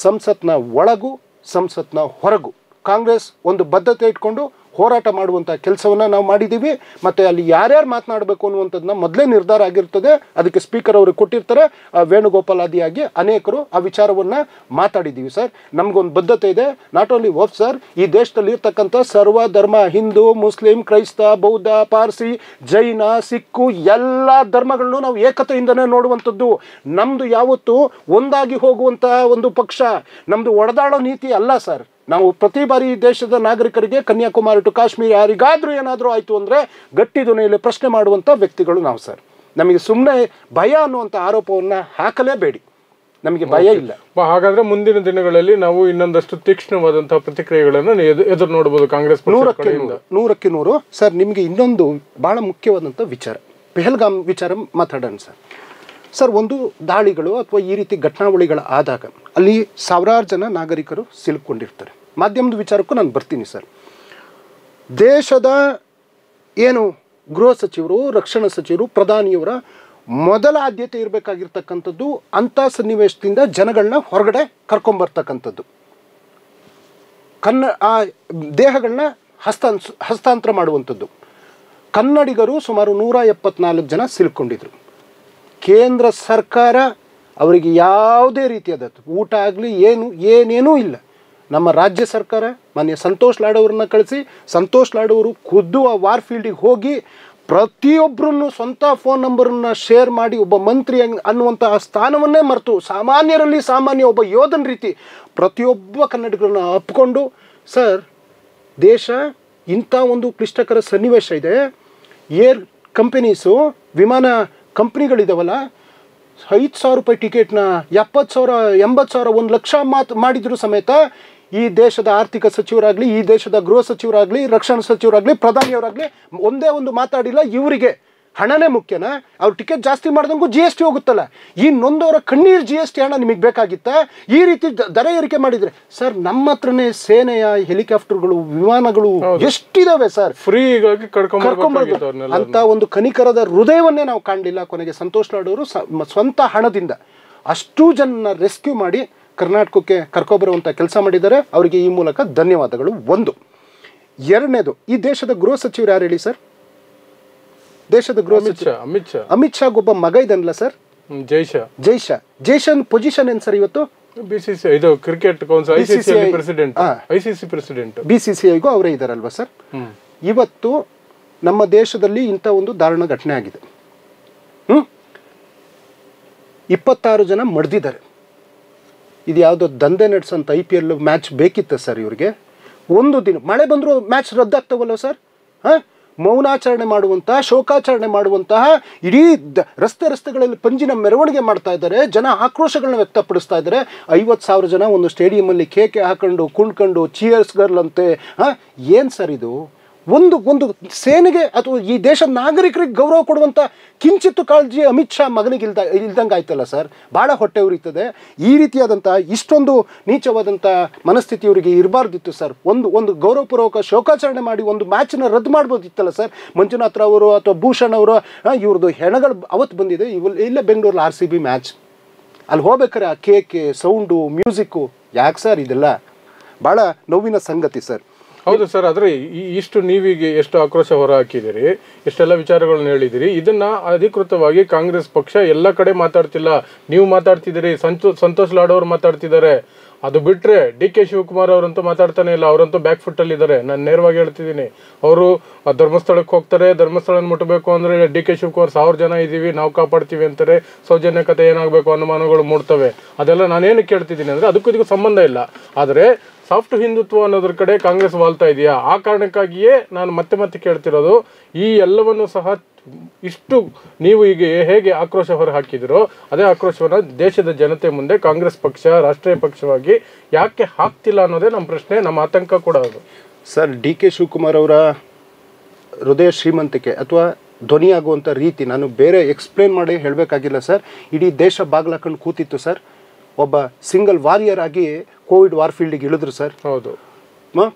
ಸಂಸತ್ನ ಒಳಗೂ ಸಂಸತ್ನ ಹೊರಗೂ ಕಾಂಗ್ರೆಸ್ ಒಂದು ಬದ್ಧತೆ ಇಟ್ಕೊಂಡು ಹೋರಾಟ ಮಾಡುವಂಥ ಕೆಲಸವನ್ನು ನಾವು ಮಾಡಿದ್ದೀವಿ. ಮತ್ತು ಅಲ್ಲಿ ಯಾರ್ಯಾರು ಮಾತನಾಡಬೇಕು ಅನ್ನುವಂಥದ್ದನ್ನ ಮೊದಲೇ ನಿರ್ಧಾರ ಆಗಿರ್ತದೆ. ಅದಕ್ಕೆ ಸ್ಪೀಕರ್ ಅವರು ಕೊಟ್ಟಿರ್ತಾರೆ. ವೇಣುಗೋಪಾಲಾದಿಯಾಗಿ ಅನೇಕರು ಆ ವಿಚಾರವನ್ನು ಮಾತಾಡಿದ್ದೀವಿ ಸರ್. ನಮಗೊಂದು ಬದ್ಧತೆ ಇದೆ. ನಾಟ್ ಓನ್ಲಿ ವಫ್ ಸರ್, ಈ ದೇಶದಲ್ಲಿ ಇರ್ತಕ್ಕಂಥ ಸರ್ವ ಧರ್ಮ, ಹಿಂದೂ, ಮುಸ್ಲಿಂ, ಕ್ರೈಸ್ತ, ಬೌದ್ಧ, ಪಾರ್ಸಿ, ಜೈನ, ಸಿಕ್ಕು ಎಲ್ಲ ಧರ್ಮಗಳನ್ನು ನಾವು ಏಕತೆಯಿಂದನೇ ನೋಡುವಂಥದ್ದು. ನಮ್ಮದು ಯಾವತ್ತೂ ಒಂದಾಗಿ ಹೋಗುವಂಥ ಒಂದು ಪಕ್ಷ. ನಮ್ಮದು ಒಡೆದಾಡೋ ನೀತಿ ಅಲ್ಲ ಸರ್. ನಾವು ಪ್ರತಿ ಬಾರಿ ದೇಶದ ನಾಗರಿಕರಿಗೆ ಕನ್ಯಾಕುಮಾರಿ ಟು ಕಾಶ್ಮೀರ ಯಾರಿಗಾದರೂ ಏನಾದರೂ ಆಯಿತು ಅಂದರೆ ಗಟ್ಟಿ ಧ್ವನಿಯಲ್ಲಿ ಪ್ರಶ್ನೆ ಮಾಡುವಂಥ ವ್ಯಕ್ತಿಗಳು ನಾವು ಸರ್. ನಮಗೆ ಸುಮ್ಮನೆ ಭಯ ಅನ್ನುವಂಥ ಆರೋಪವನ್ನು ಹಾಕಲೇಬೇಡಿ. ನಮಗೆ ಭಯ ಇಲ್ಲ. ಹಾಗಾದ್ರೆ ಮುಂದಿನ ದಿನಗಳಲ್ಲಿ ನಾವು ಇನ್ನೊಂದಷ್ಟು ತೀಕ್ಷ್ಣವಾದಂತಹ ಪ್ರತಿಕ್ರಿಯೆಗಳನ್ನು ಎದುರು ನೋಡಬಹುದು ಕಾಂಗ್ರೆಸ್. 100ಕ್ಕೆ 100 ಸರ್. ನಿಮಗೆ ಇನ್ನೊಂದು ಬಹಳ ಮುಖ್ಯವಾದಂಥ ವಿಚಾರ, ಪೆಹಲ್ಗಾಮ್ ವಿಚಾರ ಮಾತಾಡೋಣ ಸರ್. ಸರ್, ಒಂದು ದಾಳಿಗಳು ಅಥವಾ ಈ ರೀತಿ ಘಟನಾವಳಿಗಳು ಆದಾಗ ಅಲ್ಲಿ ಸಾವಿರಾರು ಜನ ನಾಗರಿಕರು ಸಿಲುಕೊಂಡಿರ್ತಾರೆ. ಮಾಧ್ಯಮದ ವಿಚಾರಕ್ಕೂ ನಾನು ಬರ್ತೀನಿ ಸರ್. ದೇಶದ ಏನು ಗೃಹ ಸಚಿವರು, ರಕ್ಷಣಾ ಸಚಿವರು, ಪ್ರಧಾನಿಯವರ ಮೊದಲ ಆದ್ಯತೆ ಇರಬೇಕಾಗಿರ್ತಕ್ಕಂಥದ್ದು ಅಂಥ ಸನ್ನಿವೇಶದಿಂದ ಜನಗಳನ್ನ ಹೊರಗಡೆ ಕರ್ಕೊಂಬರ್ತಕ್ಕಂಥದ್ದು, ಆ ದೇಹಗಳನ್ನ ಹಸ್ತಾಂತರ ಮಾಡುವಂಥದ್ದು. ಕನ್ನಡಿಗರು ಸುಮಾರು 174 ಜನ ಸಿಲುಕೊಂಡಿದ್ರು. ಕೇಂದ್ರ ಸರ್ಕಾರ ಅವರಿಗೆ ಯಾವುದೇ ರೀತಿಯಾದ ಊಟ ಆಗಲಿ ಏನೇನೂ ಇಲ್ಲ. ನಮ್ಮ ರಾಜ್ಯ ಸರ್ಕಾರ ಮಾನ್ಯ ಸಂತೋಷ್ ಲಾಡ್ ಅವ್ರನ್ನ ಕಳಿಸಿ, ಸಂತೋಷ್ ಲಾಡ್ ಅವರು ಖುದ್ದು ಆ ವಾರ್ ಫೀಲ್ಡಿಗೆ ಹೋಗಿ ಪ್ರತಿಯೊಬ್ಬರನ್ನು ಸ್ವಂತ ಫೋನ್ ನಂಬರನ್ನು ಶೇರ್ ಮಾಡಿ ಒಬ್ಬ ಮಂತ್ರಿ ಅನ್ನುವಂತಹ ಸ್ಥಾನವನ್ನೇ ಮರೆತು ಸಾಮಾನ್ಯರಲ್ಲಿ ಸಾಮಾನ್ಯ ಒಬ್ಬ ಯೋಧನ ರೀತಿ ಪ್ರತಿಯೊಬ್ಬ ಕನ್ನಡಿಗರನ್ನ ಅಪ್ಕೊಂಡು, ಸರ್ ದೇಶ ಇಂಥ ಒಂದು ಕ್ಲಿಷ್ಟಕರ ಸನ್ನಿವೇಶ ಇದೆ, ಏರ್ ಕಂಪನೀಸು ವಿಮಾನ ಕಂಪ್ನಿಗಳಿದಾವಲ್ಲ, 5,000 ರೂಪಾಯಿ ಟಿಕೆಟ್ನ 70,000 80,000 1 ಲಕ್ಷ ಮಾಡಿದ್ರು ಸಮೇತ ಈ ದೇಶದ ಆರ್ಥಿಕ ಸಚಿವರಾಗಲಿ, ಈ ದೇಶದ ಗೃಹ ಸಚಿವರಾಗಲಿ, ರಕ್ಷಣಾ ಸಚಿವರಾಗಲಿ, ಪ್ರಧಾನಿಯವರಾಗಲಿ ಒಂದೇ ಒಂದು ಮಾತಾಡಿಲ್ಲ. ಇವರಿಗೆ ಹಣನೇ ಮುಖ್ಯನಾ? ಅವ್ರು ಟಿಕೆಟ್ ಜಾಸ್ತಿ ಮಾಡ್ದಂಗೂ GST ಹೋಗುತ್ತಲ್ಲ, ಈ ನೊಂದವರ ಕಣ್ಣೀರು GST ಹಣ ನಿಮಗೆ ಬೇಕಾಗಿತ್ತಾ? ಈ ರೀತಿ ದರ ಏರಿಕೆ ಮಾಡಿದ್ರೆ ಸರ್, ನಮ್ಮ ಹತ್ರನೇ ಸೇನೆಯ ಹೆಲಿಕಾಪ್ಟರ್ಗಳು, ವಿಮಾನಗಳು ಎಷ್ಟಿದಾವೆ ಸರ್, ಫ್ರೀ ಕರ್ಕೊಂಡ್ಬರ್ಬೋದು ಅಂತ ಒಂದು ಕನಿಕರದ ಹೃದಯವನ್ನೇ ನಾವು ಕಾಣಲಿಲ್ಲ. ಕೊನೆಗೆ ಸಂತೋಷ್ ಲಾಡ್ ಅವರು ಸ್ವಂತ ಹಣದಿಂದ ಅಷ್ಟೂ ಜನ ರೆಸ್ಕ್ಯೂ ಮಾಡಿ ಕರ್ನಾಟಕಕ್ಕೆ ಕರ್ಕೊಬರುವಂಥ ಕೆಲಸ ಮಾಡಿದ್ದಾರೆ. ಅವರಿಗೆ ಈ ಮೂಲಕ ಧನ್ಯವಾದಗಳು. ಒಂದು. ಎರಡನೇದು, ಈ ದೇಶದ ಗೃಹ ಸಚಿವರು ಯಾರು ಹೇಳಿ ಸರ್? ದೇಶದ ಗೃಹ ಸಚಿವ ಅಮಿತ್ ಶಾ ಒಬ್ಬ ಮಗ ಇದನ್ನಲ್ಲ ಸರ್, ಜೈಶನ್ ಪೊಸಿಷನ್ ಏನು ಸರ್ ಇವತ್ತು? ಕ್ರಿಕೆಟ್ BCCIಗೂ ಅವರೇ ಇದಾರಲ್ವಾ ಸರ್? ಇವತ್ತು ನಮ್ಮ ದೇಶದಲ್ಲಿ ಇಂಥ ಒಂದು ದಾರುಣ ಘಟನೆ ಆಗಿದೆ. 26 ಜನ ಮಡ್ದಿದ್ದಾರೆ. ಇದು ಯಾವುದೋ ದಂಧೆ ನಡೆಸೋಂಥ IPL ಮ್ಯಾಚ್ ಬೇಕಿತ್ತ ಸರ್ ಇವ್ರಿಗೆ? ಒಂದು ದಿನ ಮಳೆ ಬಂದರೂ ಮ್ಯಾಚ್ ರದ್ದಾಗ್ತಾವಲ್ಲ ಸರ್? ಮೌನಾಚರಣೆ ಮಾಡುವಂತಹ, ಶೋಕಾಚರಣೆ ಮಾಡುವಂತಹ, ಇಡೀ ರಸ್ತೆಗಳಲ್ಲಿ ಪಂಜಿನ ಮೆರವಣಿಗೆ ಮಾಡ್ತಾ ಇದ್ದಾರೆ, ಜನ ಆಕ್ರೋಶಗಳನ್ನ ವ್ಯಕ್ತಪಡಿಸ್ತಾ ಇದ್ದಾರೆ. 50,000 ಜನ ಒಂದು ಸ್ಟೇಡಿಯಮಲ್ಲಿ ಕೇಕೆ ಹಾಕೊಂಡು ಕುಣ್ಕೊಂಡು ಚೀಯರ್ಸ್ ಗರ್ಲ್ ಅಂತೆ. ಏನು ಸರ್ ಇದು? ಒಂದು ಸೇನೆಗೆ ಅಥವಾ ಈ ದೇಶದ ನಾಗರಿಕರಿಗೆ ಗೌರವ ಕೊಡುವಂಥ ಕಿಂಚಿತ್ತು ಕಾಳಜಿ ಅಮಿತ್ ಶಾ ಮಗನಿಗೆ ಇಲ್ದಂಗೆ ಆಯ್ತಲ್ಲ ಸರ್? ಭಾಳ ಹೊಟ್ಟೆ ಉರಿತದೆ. ಈ ರೀತಿಯಾದಂಥ ಇಷ್ಟೊಂದು ನೀಚವಾದಂಥ ಮನಸ್ಥಿತಿ ಇವರಿಗೆ ಇರಬಾರ್ದಿತ್ತು ಸರ್. ಒಂದು ಗೌರವಪೂರ್ವಕ ಶೋಕಾಚರಣೆ ಮಾಡಿ ಒಂದು ಮ್ಯಾಚನ್ನ ರದ್ದು ಮಾಡ್ಬೋದಿತ್ತಲ್ಲ ಸರ್? ಮಂಜುನಾಥ್ ಅವರು ಅಥವಾ ಭೂಷಣ್ ಅವರು ಇವ್ರದ್ದು ಹೆಣಗಳು ಅವತ್ತು ಬಂದಿದೆ. ಇಲ್ಲೇ ಬೆಂಗಳೂರಲ್ಲಿ RCB ಮ್ಯಾಚ್, ಅಲ್ಲಿ ಹೋಗ್ಬೇಕಾರೆ ಆ ಕೇಕೆ, ಸೌಂಡು, ಮ್ಯೂಸಿಕ್ಕು, ಯಾಕೆ ಸರ್ ಇದೆಲ್ಲ? ಭಾಳ ನೋವಿನ ಸಂಗತಿ ಸರ್. ಹೌದು ಸರ್. ಆದ್ರೆ ಇಷ್ಟು ನೀವೀಗ ಎಷ್ಟು ಆಕ್ರೋಶ ಹೊರ ಹಾಕಿದಿರಿ, ಎಷ್ಟೆಲ್ಲ ವಿಚಾರಗಳನ್ನ ಹೇಳಿದಿರಿ, ಇದನ್ನ ಅಧಿಕೃತವಾಗಿ ಕಾಂಗ್ರೆಸ್ ಪಕ್ಷ ಎಲ್ಲ ಕಡೆ ಮಾತಾಡ್ತಿಲ್ಲ. ನೀವು ಮಾತಾಡ್ತಿದ್ದೀರಿ, ಸಂತೋಷ್ ಲಾಡ್ ಅವರು ಮಾತಾಡ್ತಿದ್ದಾರೆ. ಅದು ಬಿಟ್ರೆ DK ಶಿವಕುಮಾರ್ ಅವರಂತೂ ಮಾತಾಡ್ತಾನೆ ಇಲ್ಲ. ಅವರಂತೂ ಬ್ಯಾಕ್ ಫುಟ್ ಅಲ್ಲಿ ಇದ್ದಾರೆ. ನಾನು ನೇರವಾಗಿ ಹೇಳ್ತಿದ್ದೀನಿ, ಅವರು ಧರ್ಮಸ್ಥಳಕ್ಕೆ ಹೋಗ್ತಾರೆ. ಧರ್ಮಸ್ಥಳ ಮುಟ್ಟಬೇಕು ಅಂದ್ರೆ DK ಶಿವಕುಮಾರ್ 1000 ಜನ ಇದೀವಿ, ನಾವು ಕಾಪಾಡ್ತೀವಿ ಅಂತಾರೆ. ಸೌಜನ್ಯಕತೆ ಏನಾಗಬೇಕು ಅನುಮಾನಗಳು ಮೂಡ್ತವೆ. ಅದೆಲ್ಲ ನಾನೇನು ಕೇಳ್ತಿದ್ದೀನಿ ಅಂದ್ರೆ ಅದಕ್ಕೂ ಇದಕ್ಕೂ ಸಂಬಂಧ ಇಲ್ಲ. ಆದರೆ ಸಾಫ್ಟ್ ಹಿಂದುತ್ವ ಅನ್ನೋದ್ರ ಕಡೆ ಕಾಂಗ್ರೆಸ್ ವಾಲ್ತಾ ಇದೆಯಾ? ಆ ಕಾರಣಕ್ಕಾಗಿಯೇ ನಾನು ಮತ್ತೆ ಕೇಳ್ತಿರೋದು, ಈ ಎಲ್ಲವನ್ನು ಸಹ ಇಷ್ಟು ನೀವು ಈಗ ಹೇಗೆ ಆಕ್ರೋಶ ಹೊರ ಹಾಕಿದಿರೋ ಅದೇ ಆಕ್ರೋಶವನ್ನು ದೇಶದ ಜನತೆ ಮುಂದೆ ಕಾಂಗ್ರೆಸ್ ಪಕ್ಷ ರಾಷ್ಟ್ರೀಯ ಪಕ್ಷವಾಗಿ ಯಾಕೆ ಹಾಕ್ತಿಲ್ಲ ಅನ್ನೋದೇ ನಮ್ಮ ಪ್ರಶ್ನೆ, ನಮ್ಮ ಆತಂಕ ಕೂಡ ಅದು ಸರ್. DK ಶಿವಕುಮಾರ್ ಅವರ ಹೃದಯ ಶ್ರೀಮಂತಿಕೆ ಅಥವಾ ಧ್ವನಿಯಾಗುವಂಥ ರೀತಿ ನಾನು ಬೇರೆ ಎಕ್ಸ್ಪ್ಲೇನ್ ಮಾಡಿ ಹೇಳಬೇಕಾಗಿಲ್ಲ ಸರ್. ಇಡೀ ದೇಶ ಬಾಗ್ಲಾಕೊಂಡು ಕೂತಿತ್ತು ಸರ್. ಒಬ್ಬ ಸಿಂಗಲ್ ವಾರಿಯರ್ ಆಗಿ ಕೋವಿಡ್ ವಾರ್ ಫೀಲ್ಡಿಗೆ ಇಳಿದ್ರು ಸರ್. ಹೌದು.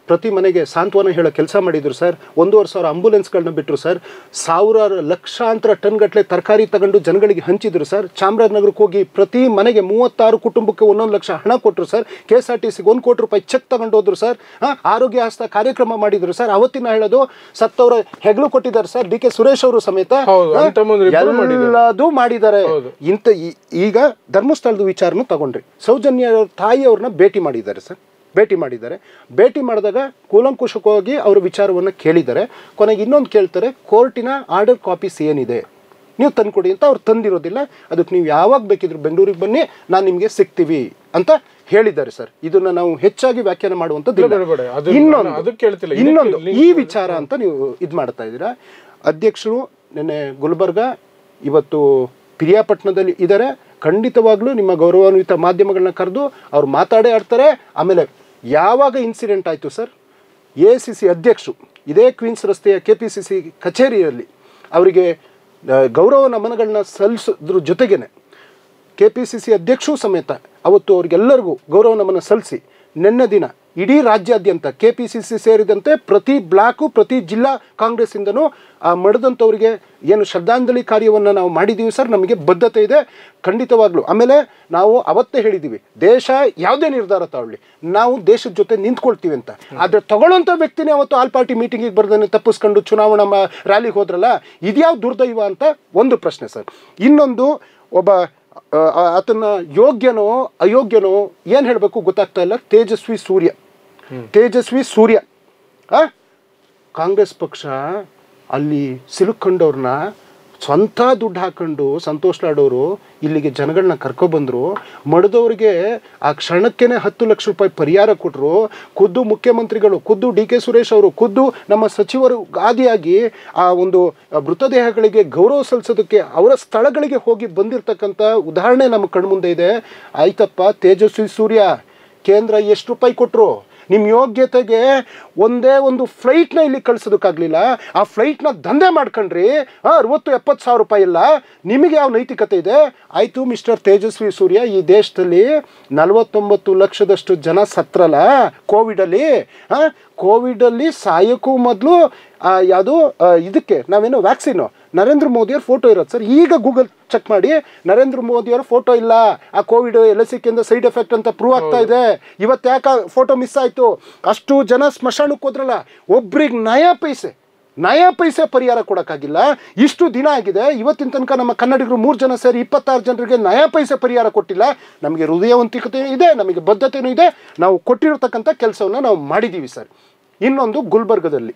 ಪ್ರತಿ ಮನೆಗೆ ಸಾಂತ್ವನ ಹೇಳೋ ಕೆಲಸ ಮಾಡಿದ್ರು ಸರ್. 1,500 ಆಂಬುಲೆನ್ಸ್ಗಳನ್ನ ಬಿಟ್ಟರು ಸರ್. ಸಾವಿರಾರು ಲಕ್ಷಾಂತರ ಟನ್ ಗಟ್ಟಲೆ ತರಕಾರಿ ತಗೊಂಡು ಜನಗಳಿಗೆ ಹಂಚಿದ್ರು ಸರ್. ಚಾಮರಾಜನಗರಕ್ಕೆ ಹೋಗಿ ಪ್ರತಿ ಮನೆಗೆ 36 ಕುಟುಂಬಕ್ಕೆ 1 ಲಕ್ಷ ಹಣ ಕೊಟ್ಟರು ಸರ್. KSRTCಗೆ 1 ಕೋಟಿ ರೂಪಾಯಿ ಚೆಕ್ ತಗೊಂಡು ಹೋದ್ರು ಸರ್. ಆರೋಗ್ಯ ಹಸ್ತ ಕಾರ್ಯಕ್ರಮ ಮಾಡಿದ್ರು ಸರ್. ಅವತ್ತಿನ ಹೇಳೋದು ಸತ್ತವರ ಹೆಗಲು ಕೊಟ್ಟಿದ್ದಾರೆ ಸರ್. DK ಸುರೇಶ್ ಅವರು ಸಮೇತ ಎಲ್ಲದೂ ಮಾಡಿದ್ದಾರೆ. ಈಗ ಧರ್ಮಸ್ಥಳದ ವಿಚಾರನೂ ತಗೊಂಡ್ರಿ. ಸೌಜನ್ಯ ತಾಯಿಯವ್ರನ್ನ ಭೇಟಿ ಮಾಡಿದ್ದಾರೆ ಸರ್. ಭೇಟಿ ಮಾಡಿದಾಗ ಕೂಲಂಕುಷವಾಗಿ ಅವರ ವಿಚಾರವನ್ನು ಕೇಳಿದ್ದಾರೆ. ಕೊನೆಗೆ ಇನ್ನೊಂದು ಕೇಳ್ತಾರೆ, ಕೋರ್ಟಿನ ಆರ್ಡರ್ ಕಾಪೀಸ್ ಏನಿದೆ ನೀವು ತಂದುಕೊಡಿ ಅಂತ. ಅವ್ರು ತಂದಿರೋದಿಲ್ಲ. ಅದಕ್ಕೆ ನೀವು ಯಾವಾಗ ಬೇಕಿದ್ರು ಬೆಂಗಳೂರಿಗೆ ಬನ್ನಿ, ನಾನು ನಿಮಗೆ ಸಿಗ್ತೀವಿ ಅಂತ ಹೇಳಿದ್ದಾರೆ ಸರ್. ಇದನ್ನ ನಾವು ಹೆಚ್ಚಾಗಿ ವ್ಯಾಖ್ಯಾನ ಮಾಡುವಂಥದ್ದು. ಇನ್ನೊಂದು ಈ ವಿಚಾರ ಅಂತ ನೀವು ಇದು ಮಾಡ್ತಾ ಇದ್ದೀರಾ. ಅಧ್ಯಕ್ಷರು ನಿನ್ನೆ ಗುಲ್ಬರ್ಗ, ಇವತ್ತು ಪಿರಿಯಾಪಟ್ಟಣದಲ್ಲಿ ಇದ್ದಾರೆ. ಖಂಡಿತವಾಗ್ಲೂ ನಿಮ್ಮ ಗೌರವಾನ್ವಿತ ಮಾಧ್ಯಮಗಳನ್ನ ಕರೆದು ಅವ್ರು ಮಾತಾಡೇ ಆಡ್ತಾರೆ. ಆಮೇಲೆ ಯಾವಾಗ ಇನ್ಸಿಡೆಂಟ್ ಆಯಿತು ಸರ್, AICC ಅಧ್ಯಕ್ಷರು ಇದೇ ಕ್ವೀನ್ಸ್ ರಸ್ತೆಯ KPCC ಕಚೇರಿಯಲ್ಲಿ ಅವರಿಗೆ ಗೌರವ ನಮನಗಳನ್ನ ಸಲ್ಲಿಸೋದ್ರ ಜೊತೆಗೇನೆ KPCC ಅಧ್ಯಕ್ಷರು ಸಮೇತ ಅವತ್ತು ಅವ್ರಿಗೆಲ್ಲರಿಗೂ ಗೌರವ ನಮನ ಸಲ್ಲಿಸಿ ನಿನ್ನೆ ದಿನ ಇಡೀ ರಾಜ್ಯಾದ್ಯಂತ KPCC ಸೇರಿದಂತೆ ಪ್ರತಿ ಬ್ಲಾಕು ಪ್ರತಿ ಜಿಲ್ಲಾ ಕಾಂಗ್ರೆಸ್ಸಿಂದನೂ ಮಡಿದಂಥವ್ರಿಗೆ ಏನು ಶ್ರದ್ಧಾಂಜಲಿ ಕಾರ್ಯವನ್ನು ನಾವು ಮಾಡಿದ್ದೀವಿ ಸರ್. ನಮಗೆ ಬದ್ಧತೆ ಇದೆ ಖಂಡಿತವಾಗ್ಲೂ. ಆಮೇಲೆ ನಾವು ಅವತ್ತೇ ಹೇಳಿದ್ದೀವಿ, ದೇಶ ಯಾವುದೇ ನಿರ್ಧಾರ ತಗೊಳ್ಳಿ ನಾವು ದೇಶದ ಜೊತೆ ನಿಂತ್ಕೊಳ್ತೀವಿ ಅಂತ. ಆದರೆ ತಗೊಳ್ಳೋಂಥ ವ್ಯಕ್ತಿನೇ ಅವತ್ತು ಆಲ್ ಪಾರ್ಟಿ ಮೀಟಿಂಗಿಗೆ ಬರ್ದೇನೆ ತಪ್ಪಿಸ್ಕೊಂಡು ಚುನಾವಣಾ ರ್ಯಾಲಿಗೆ ಹೋದ್ರಲ್ಲ, ಇದ್ಯಾವ ದುರ್ದೈವ ಅಂತ ಒಂದು ಪ್ರಶ್ನೆ ಸರ್. ಇನ್ನೊಂದು, ಒಬ್ಬ ಆತನ ಯೋಗ್ಯನೋ ಅಯೋಗ್ಯನೋ ಏನು ಹೇಳಬೇಕು ಗೊತ್ತಾಗ್ತಾ ಇಲ್ಲ. ತೇಜಸ್ವಿ ಸೂರ್ಯ ಕಾಂಗ್ರೆಸ್ ಪಕ್ಷ ಅಲ್ಲಿ ಸಿಲುಕೊಂಡವ್ರನ್ನ ಸ್ವಂತ ದುಡ್ಡು ಹಾಕೊಂಡು ಸಂತೋಷ್ ಲಾಡೋರು ಇಲ್ಲಿಗೆ ಜನಗಳನ್ನ ಕರ್ಕೊಬಂದರು. ಮಡಿದವ್ರಿಗೆ ಆ ಕ್ಷಣಕ್ಕೇ 10 ಲಕ್ಷ ರೂಪಾಯಿ ಪರಿಹಾರ ಕೊಟ್ಟರು. ಖುದ್ದು ಮುಖ್ಯಮಂತ್ರಿಗಳು, ಖುದ್ದು DK ಸುರೇಶ್ ಅವರು, ಖುದ್ದು ನಮ್ಮ ಸಚಿವರು ಆದಿಯಾಗಿ ಆ ಒಂದು ಮೃತದೇಹಗಳಿಗೆ ಗೌರವ ಸಲ್ಲಿಸೋದಕ್ಕೆ ಅವರ ಸ್ಥಳಗಳಿಗೆ ಹೋಗಿ ಬಂದಿರತಕ್ಕಂಥ ಉದಾಹರಣೆ ನಮ್ಮ ಕಣ್ಮುಂದೆ ಇದೆ. ಆಯ್ತಪ್ಪ, ತೇಜಸ್ವಿ ಸೂರ್ಯ ಕೇಂದ್ರ ಎಷ್ಟು ರೂಪಾಯಿ ಕೊಟ್ಟರು? ನಿಮ್ಮ ಯೋಗ್ಯತೆಗೆ ಒಂದೇ ಒಂದು ಫ್ಲೈಟ್ನ ಇಲ್ಲಿ ಕಳಿಸೋದಕ್ಕಾಗಲಿಲ್ಲ. ಆ ಫ್ಲೈಟ್ನ ದಂಧೆ ಮಾಡ್ಕೊಂಡ್ರಿ. 60-70 ಸಾವಿರ ರೂಪಾಯಿ ಇಲ್ಲ. ನಿಮಗೆ ಯಾವ ನೈತಿಕತೆ ಇದೆ? ಆಯಿತು ಮಿಸ್ಟರ್ ತೇಜಸ್ವಿ ಸೂರ್ಯ, ಈ ದೇಶದಲ್ಲಿ 49 ಲಕ್ಷದಷ್ಟು ಜನ ಸತ್ರಲ್ಲ ಕೋವಿಡಲ್ಲಿ ಸಾಯೋಕ್ಕೂ ಮೊದಲು ಯಾವುದು ಇದಕ್ಕೆ ನಾವೇನೋ ವ್ಯಾಕ್ಸಿನು ನರೇಂದ್ರ ಮೋದಿಯವ್ರ ಫೋಟೋ ಇರೋದು ಸರ್. ಈಗ ಗೂಗಲ್ ಚೆಕ್ ಮಾಡಿ, ನರೇಂದ್ರ ಮೋದಿಯವರ ಫೋಟೋ ಇಲ್ಲ. ಆ ಕೋವಿಡ್ LSCಯಿಂದ ಸೈಡ್ ಎಫೆಕ್ಟ್ ಅಂತ ಪ್ರೂವ್ ಆಗ್ತಾ ಇದೆ. ಇವತ್ತು ಯಾಕೆ ಫೋಟೋ ಮಿಸ್ ಆಯಿತು? ಅಷ್ಟು ಜನ ಸ್ಮಶಾನಕ್ಕೆ ಹೋದ್ರಲ್ಲ, ಒಬ್ರಿಗೆ ನಯಾ ಪೈಸೆ ಪರಿಹಾರ ಕೊಡೋಕ್ಕಾಗಿಲ್ಲ. ಇಷ್ಟು ದಿನ ಆಗಿದೆ, ಇವತ್ತಿನ ತನಕ ನಮ್ಮ ಕನ್ನಡಿಗರು 3 ಜನ ಸೇರಿ 26 ಜನರಿಗೆ ನಯಾ ಪೈಸೆ ಪರಿಹಾರ ಕೊಟ್ಟಿಲ್ಲ. ನಮಗೆ ಹೃದಯವಂತಿಕತೆ ಇದೆ, ನಮಗೆ ಬದ್ಧತೆಯೂ ಇದೆ. ನಾವು ಕೊಟ್ಟಿರತಕ್ಕಂಥ ಕೆಲಸವನ್ನು ನಾವು ಮಾಡಿದ್ದೀವಿ ಸರ್. ಇನ್ನೊಂದು, ಗುಲ್ಬರ್ಗದಲ್ಲಿ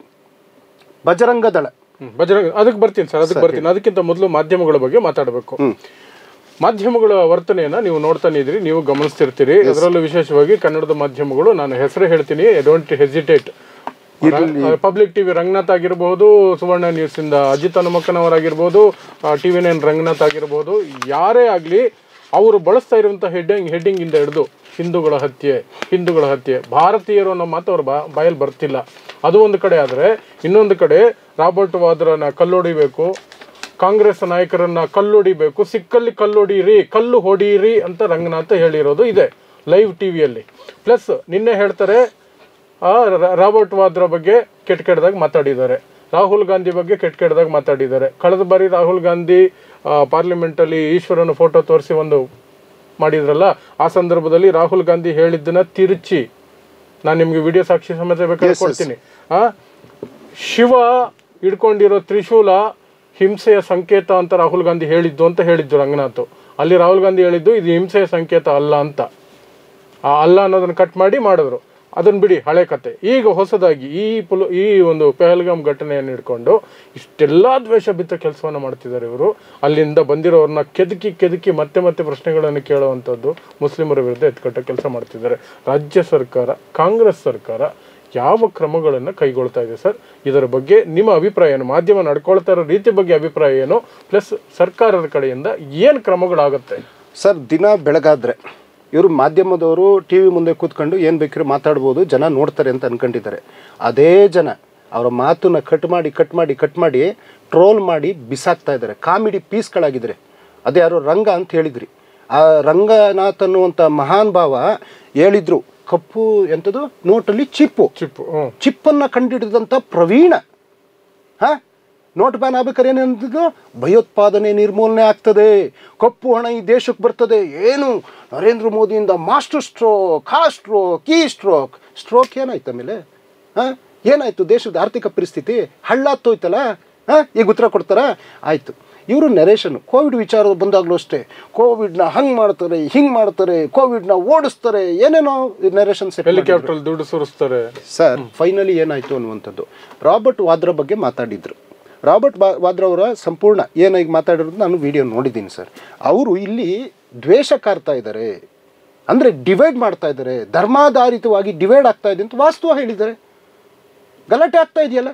ಬಜರಂಗ ದಳ, ಅದಕ್ಕೆ ಬರ್ತೀನಿ ಸರ್, ಅದಕ್ಕಿಂತ ಮೊದಲು ಮಾಧ್ಯಮಗಳ ಬಗ್ಗೆ ಮಾತಾಡಬೇಕು. ಮಾಧ್ಯಮಗಳ ವರ್ತನೆಯನ್ನ ನೀವು ನೋಡ್ತಾನೆ ಇದ್ರಿ, ನೀವು ಗಮನಿಸ್ತಿರ್ತೀರಿ. ಅದರಲ್ಲೂ ವಿಶೇಷವಾಗಿ ಕನ್ನಡದ ಮಾಧ್ಯಮಗಳು, ನಾನು ಹೆಸರು ಹೇಳ್ತೀನಿ, I don't hesitate. Public TV Ranganath ಆಗಿರಬಹುದು, ಸುವರ್ಣ ನ್ಯೂಸ್ ಇಂದ ಅಜಿತ್ ಹನುಮಕ್ಕನವರಾಗಿರ್ಬೋದು, TV9 ರಂಗನಾಥ್ ಆಗಿರ್ಬೋದು, ಯಾರೇ ಆಗಲಿ ಅವರು ಬಳಸ್ತಾ ಇರುವಂತಹ ಹೆಡ್ಡಿಂಗ್ ಇಂದ ಹಿಡಿದು ಹಿಂದೂಗಳ ಹತ್ಯೆ ಭಾರತೀಯರು ಅನ್ನೋ ಮಾತು ಅವ್ರ ಬಾಯಲ್ಲಿ ಬರ್ತಿಲ್ಲ. ಅದು ಒಂದು ಕಡೆ. ಆದರೆ ಇನ್ನೊಂದು ಕಡೆ ರಾಬರ್ಟ್ ವಾದ್ರಾನ ಕಲ್ಲೊಡಿಬೇಕು, ಕಾಂಗ್ರೆಸ್ ನಾಯಕರನ್ನ ಕಲ್ಲೊಡಿಬೇಕು, ಸಿಕ್ಕಲ್ಲಿ ಕಲ್ಲು ಹೊಡೀರಿ ಅಂತ ರಂಗನಾಥ್ ಹೇಳಿರೋದು ಇದೆ ಲೈವ್ ಟಿವಿಯಲ್ಲಿ. ಪ್ಲಸ್ ನಿನ್ನೆ ಹೇಳ್ತಾರೆ ರಾಬರ್ಟ್ ವಾದ್ರಾ ಬಗ್ಗೆ ಕೆಟ್ಟದಾಗ ಮಾತಾಡಿದ್ದಾರೆ, ರಾಹುಲ್ ಗಾಂಧಿ ಬಗ್ಗೆ ಕೆಟ್ಟದಾಗ ಮಾತಾಡಿದ್ದಾರೆ. ಕಳೆದ ಬಾರಿ ರಾಹುಲ್ ಗಾಂಧಿ ಪಾರ್ಲಿಮೆಂಟಲ್ಲಿ ಈಶ್ವರನ ಫೋಟೋ ತೋರಿಸಿ ಒಂದು ಮಾಡಿದ್ರಲ್ಲ, ಆ ಸಂದರ್ಭದಲ್ಲಿ ರಾಹುಲ್ ಗಾಂಧಿ ಹೇಳಿದ್ದನ್ನ ತಿರುಚಿ, ನಾನು ನಿಮ್ಗೆ ವಿಡಿಯೋ ಸಾಕ್ಷಿ ಸಮೇತ ಬೇಕಾದ್ರೆ ಕೊಡ್ತೀನಿ. ಶಿವ ಹಿಡ್ಕೊಂಡಿರೋ ತ್ರಿಶೂಲ ಹಿಂಸೆಯ ಸಂಕೇತ ಅಂತ ರಾಹುಲ್ ಗಾಂಧಿ ಹೇಳಿದ್ದು ರಂಗನಾಥ್. ಅಲ್ಲಿ ರಾಹುಲ್ ಗಾಂಧಿ ಹೇಳಿದ್ದು ಇದು ಹಿಂಸೆಯ ಸಂಕೇತ ಅಲ್ಲ ಅಂತ. ಆ ಅಲ್ಲ ಅನ್ನೋದನ್ನ ಕಟ್ ಮಾಡಿದ್ರು. ಅದನ್ನ ಬಿಡಿ, ಹಳೆ ಕತೆ. ಈಗ ಹೊಸದಾಗಿ ಈ ಒಂದು ಪಹಲ್ಗಾಮ್ ಘಟನೆಯನ್ನು ಹಿಡ್ಕೊಂಡು ಇಷ್ಟೆಲ್ಲ ದ್ವೇಷ ಬಿತ್ತ ಕೆಲಸವನ್ನು ಮಾಡ್ತಿದ್ದಾರೆ ಇವರು. ಅಲ್ಲಿಂದ ಬಂದಿರೋರನ್ನ ಕೆದಕಿ ಮತ್ತೆ ಪ್ರಶ್ನೆಗಳನ್ನು ಕೇಳುವಂಥದ್ದು, ಮುಸ್ಲಿಮರ ವಿರುದ್ಧ ಎತ್ಕಟ್ಟ ಕೆಲಸ ಮಾಡ್ತಿದ್ದಾರೆ. ರಾಜ್ಯ ಸರ್ಕಾರ, ಕಾಂಗ್ರೆಸ್ ಸರ್ಕಾರ ಯಾವ ಕ್ರಮಗಳನ್ನು ಕೈಗೊಳ್ತಾ ಇದೆ ಸರ್? ಇದರ ಬಗ್ಗೆ ನಿಮ್ಮ ಅಭಿಪ್ರಾಯ ಏನು? ಮಾಧ್ಯಮ ನಡ್ಕೊಳ್ತಾ ಇರೋ ರೀತಿ ಬಗ್ಗೆ ಅಭಿಪ್ರಾಯ ಏನು? ಪ್ಲಸ್ ಸರ್ಕಾರದ ಕಡೆಯಿಂದ ಏನು ಕ್ರಮಗಳಾಗುತ್ತೆ ಸರ್? ದಿನ ಬೆಳಗಾದ್ರೆ ಇವರು ಮಾಧ್ಯಮದವರು TV ಮುಂದೆ ಕೂತ್ಕೊಂಡು ಏನು ಬೇಕಿರೋ ಮಾತಾಡ್ಬೋದು, ಜನ ನೋಡ್ತಾರೆ ಅಂತ ಅನ್ಕೊಂಡಿದ್ದಾರೆ. ಅದೇ ಜನ ಅವರ ಮಾತನ್ನ ಕಟ್ ಮಾಡಿ ಟ್ರೋಲ್ ಮಾಡಿ ಬಿಸಾಕ್ತಾ ಇದ್ದಾರೆ. ಕಾಮಿಡಿ ಪೀಸ್ಗಳಾಗಿದ್ದಾರೆ. ಅದೇ ಯಾರು ರಂಗ ಅಂತ ಹೇಳಿದ್ರಿ, ಆ ರಂಗನಾಥ್ ಅನ್ನುವಂಥ ಮಹಾನ್ ಭಾವ ಹೇಳಿದ್ರು, ಕಪ್ಪು ಎಂಥದ್ದು ನೋಟಲ್ಲಿ ಚಿಪ್ಪನ್ನು ಕಂಡಿಡಿದಂಥ ಪ್ರವೀಣ. ನೋಟ್ ಬ್ಯಾನ್ ಆಗ್ಬೇಕಾದ್ರೆ ಏನಂತಿದ್ದು, ಭಯೋತ್ಪಾದನೆ ನಿರ್ಮೂಲನೆ ಆಗ್ತದೆ, ಕಪ್ಪು ಹಣ ಈ ದೇಶಕ್ಕೆ ಬರ್ತದೆ. ಏನು ನರೇಂದ್ರ ಮೋದಿಯಿಂದ ಮಾಸ್ಟರ್ ಸ್ಟ್ರೋಕ್ ಏನಾಯ್ತು? ಆಮೇಲೆ ಏನಾಯ್ತು? ದೇಶದ ಆರ್ಥಿಕ ಪರಿಸ್ಥಿತಿ ಹಳ್ಳಾತ್ತೋಯ್ತಲ್ಲ. ಈಗ ಉತ್ತರ ಕೊಡ್ತಾರ? ಆಯಿತು. ಇವರು ನೆರೇಷನ್ ಕೋವಿಡ್ ವಿಚಾರ ಬಂದಾಗಲೂ ಅಷ್ಟೇ, ಕೋವಿಡ್ನ ಹಿಂಗೆ ಮಾಡ್ತಾರೆ, ಕೋವಿಡ್ನ ಓಡಿಸ್ತಾರೆ, ಏನೇನೋ ನೆರೇಷನ್ಸ್, ಹೆಲಿಕಾಪ್ಟರ್ ದುಡ್ಡು ಸುರಿಸ್ತಾರೆ ಸರ್. ಫೈನಲಿ ಏನಾಯಿತು ಅನ್ನುವಂಥದ್ದು, ರಾಬರ್ಟ್ ವಾದ್ರಾ ಬಗ್ಗೆ ಮಾತಾಡಿದ್ರು. ರಾಬರ್ಟ್ ವಾದ್ರಾ ಅವರ ಸಂಪೂರ್ಣ ಏನಾಗಿ ಮಾತಾಡಿರೋದು ನಾನು ವಿಡಿಯೋ ನೋಡಿದ್ದೀನಿ ಸರ್. ಅವರು ಇಲ್ಲಿ ದ್ವೇಷ ಕಾರ್ತಾ ಇದ್ದಾರೆ, ಅಂದರೆ ಡಿವೈಡ್ ಮಾಡ್ತಾ ಇದ್ದಾರೆ, ಧರ್ಮಾಧಾರಿತವಾಗಿ ಡಿವೈಡ್ ಆಗ್ತಾ ಇದೆ ಅಂತ ವಾಸ್ತವ ಹೇಳಿದ್ದಾರೆ. ಗಲಾಟೆ ಆಗ್ತಾ ಇದೆಯಲ್ಲ.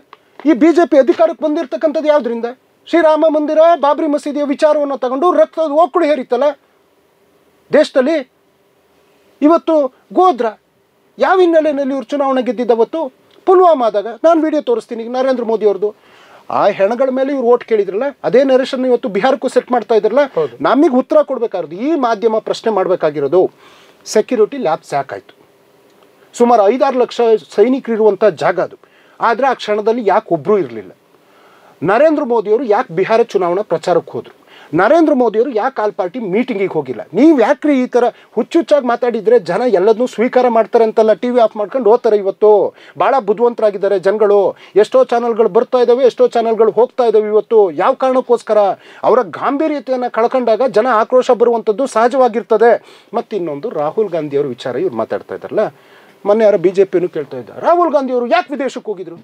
ಈ BJP ಅಧಿಕಾರಕ್ಕೆ ಬಂದಿರತಕ್ಕಂಥದ್ದು ಯಾವುದರಿಂದ? ಶ್ರೀರಾಮ ಮಂದಿರ, ಬಾಬ್ರಿ ಮಸೀದಿಯ ವಿಚಾರವನ್ನು ತಗೊಂಡು ರಕ್ತದ ಓಕುಳಿ ಹೇರಿತಲ್ಲ ದೇಶದಲ್ಲಿ. ಇವತ್ತು ಗೋಧ್ರಾ ಯಾವ ಹಿನ್ನೆಲೆಯಲ್ಲಿ ಇವ್ರು ಚುನಾವಣೆ ಗೆದ್ದಿದ್ದವತ್ತು? ಪುಲ್ವಾಮಾದಾಗ ನಾನು ವಿಡಿಯೋ ತೋರಿಸ್ತೀನಿ ನರೇಂದ್ರ ಮೋದಿ ಅವ್ರದ್ದು. ಆ ಹೆಣಗಳ ಮೇಲೆ ಇವ್ರು ಓಟ್ ಕೇಳಿದ್ರಲ್ಲ, ಅದೇ ನರೇಶನ್ ಇವತ್ತು ಬಿಹಾರಕ್ಕೂ ಸೆಟ್ ಮಾಡ್ತಾ ಇದ್ರಲ್ಲ. ನಮಗೆ ಉತ್ತರ ಕೊಡಬೇಕಾಗಿರೋದು, ಈ ಮಾಧ್ಯಮ ಪ್ರಶ್ನೆ ಮಾಡಬೇಕಾಗಿರೋದು, ಸೆಕ್ಯೂರಿಟಿ ಲ್ಯಾಬ್ಸ್ ಯಾಕಾಯಿತು? ಸುಮಾರು 5-6 ಲಕ್ಷ ಸೈನಿಕರು ಇರುವಂಥ ಜಾಗ ಅದು. ಆದರೆ ಆ ಕ್ಷಣದಲ್ಲಿ ಯಾಕೆ ಒಬ್ಬರೂ ಇರಲಿಲ್ಲ? ನರೇಂದ್ರ ಮೋದಿಯವರು ಯಾಕೆ ಬಿಹಾರ ಚುನಾವಣಾ ಪ್ರಚಾರಕ್ಕೆ ಹೋದರು? ನರೇಂದ್ರ ಮೋದಿಯವರು ಯಾಕೆ ಆಲ್ ಪಾರ್ಟಿ ಮೀಟಿಂಗಿಗೆ ಹೋಗಿಲ್ಲ? ನೀವು ಯಾಕ್ರಿ ಈ ಥರ ಹುಚ್ಚುಚ್ಚಾಗಿ ಮಾತಾಡಿದರೆ ಜನ ಎಲ್ಲದನ್ನೂ ಸ್ವೀಕಾರ ಮಾಡ್ತಾರೆ ಅಂತಲ್ಲ ಟಿ ವಿ ಆಫ್ ಮಾಡ್ಕೊಂಡು ಹೋಗ್ತಾರೆ. ಇವತ್ತು ಭಾಳ ಬುದ್ಧಿವಂತರಾಗಿದ್ದಾರೆ ಜನಗಳು. ಎಷ್ಟೋ ಚಾನಲ್ಗಳು ಬರ್ತಾ ಇದ್ದಾವೆ, ಎಷ್ಟೋ ಚಾನಲ್ಗಳು ಹೋಗ್ತಾ ಇದ್ದಾವೆ. ಇವತ್ತು ಯಾವ ಕಾರಣಕ್ಕೋಸ್ಕರ? ಅವರ ಗಾಂಭೀರ್ಯತೆಯನ್ನು ಕಳ್ಕೊಂಡಾಗ ಜನ ಆಕ್ರೋಶ ಬರುವಂಥದ್ದು ಸಹಜವಾಗಿರ್ತದೆ. ಮತ್ತು ಇನ್ನೊಂದು, ರಾಹುಲ್ ಗಾಂಧಿಯವ್ರ ವಿಚಾರ ಇವ್ರು ಮಾತಾಡ್ತಾ ಇದ್ದಾರಲ್ಲ, ಮೊನ್ನೆ ಯಾರು BJPನೂ ಕೇಳ್ತಾ ಇದ್ದಾರೆ, ರಾಹುಲ್ ಗಾಂಧಿಯವರು ಯಾಕೆ ವಿದೇಶಕ್ಕೆ ಹೋಗಿದ್ರು?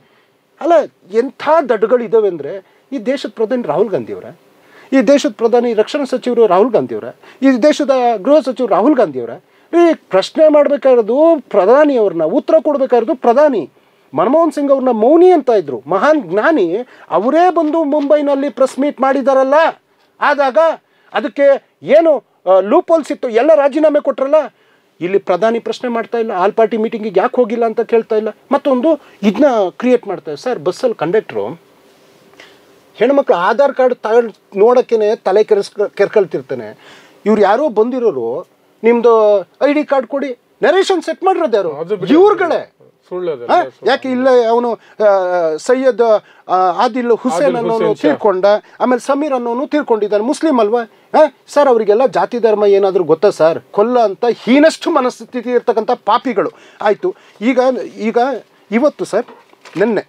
ಅಲ್ಲ, ಎಂಥ ದಡ್ಡುಗಳಿದ್ದಾವೆ ಅಂದರೆ, ಈ ದೇಶದ ಪ್ರಧಾನಿ ರಾಹುಲ್ ಗಾಂಧಿಯವರ, ಈ ದೇಶದ ಪ್ರಧಾನಿ ರಕ್ಷಣಾ ಸಚಿವರು ರಾಹುಲ್ ಗಾಂಧಿಯವರ, ಈ ದೇಶದ ಗೃಹ ಸಚಿವರು ರಾಹುಲ್ ಗಾಂಧಿಯವರ. ಈ ಪ್ರಶ್ನೆ ಮಾಡಬೇಕಾಗಿರೋದು ಪ್ರಧಾನಿಯವ್ರನ್ನ, ಉತ್ತರ ಕೊಡಬೇಕಾಗಿರೋದು ಪ್ರಧಾನಿ. ಮನಮೋಹನ್ ಸಿಂಗ್ ಅವ್ರನ್ನ ಮೌನಿ ಅಂತ ಇದ್ರು, ಮಹಾನ್ ಜ್ಞಾನಿ. ಅವರೇ ಬಂದು ಮುಂಬೈನಲ್ಲಿ ಪ್ರೆಸ್ ಮೀಟ್ ಮಾಡಿದಾರಲ್ಲ, ಆದಾಗ ಅದಕ್ಕೆ ಏನು ಲೂಪೋಲ್ಸ್ ಇತ್ತು, ಎಲ್ಲ ರಾಜೀನಾಮೆ ಕೊಟ್ರಲ್ಲ. ಇಲ್ಲಿ ಪ್ರಧಾನಿ ಪ್ರಶ್ನೆ ಮಾಡ್ತಾ ಇಲ್ಲ, ಆಲ್ ಪಾರ್ಟಿ ಮೀಟಿಂಗಿಗೆ ಯಾಕೆ ಹೋಗಿಲ್ಲ ಅಂತ ಕೇಳ್ತಾ ಇಲ್ಲ. ಮತ್ತೊಂದು ಇದನ್ನ ಕ್ರಿಯೇಟ್ ಮಾಡ್ತಾರೆ ಸರ್. ಬಸ್ಸಲ್ಲಿ ಕಂಡಕ್ಟ್ರು ಹೆಣ್ಮಕ್ಳು ಆಧಾರ್ ಕಾರ್ಡ್ ತಗೊಂಡು ನೋಡೋಕ್ಕೇ ತಲೆ ಕೆರ್ಕೊಳ್ತಿರ್ತಾನೆ. ಇವ್ರು ಯಾರೋ ಬಂದಿರೋರು, ನಿಮ್ಮದು ID ಕಾರ್ಡ್ ಕೊಡಿ, ನರೇಷನ್ ಸೆಟ್ ಮಾಡಿರೋದು ಯಾರು? ಇವ್ರುಗಳೇ. ಯಾಕೆ ಇಲ್ಲ ಅವನು ಸೈಯದ್ ಆದಿಲ್ ಹುಸೇನ್ ಅನ್ನೋನು ತೀರ್ಕೊಂಡ, ಆಮೇಲೆ ಸಮೀರ್ ಅನ್ನೋನು ತೀರ್ಕೊಂಡಿದ್ದಾನೆ, ಮುಸ್ಲಿಂ ಅಲ್ವಾ? ಸರ್, ಅವರಿಗೆಲ್ಲ ಜಾತಿ ಧರ್ಮ ಏನಾದರೂ ಗೊತ್ತಾ ಸರ್? ಕೊಲ್ಲ ಅಂತ ಹೀನಷ್ಟು ಮನಸ್ಥಿತಿ ಇರ್ತಕ್ಕಂಥ ಪಾಪಿಗಳು. ಆಯಿತು, ಈಗ ಇವತ್ತು ಸರ್, ನಿನ್ನೆ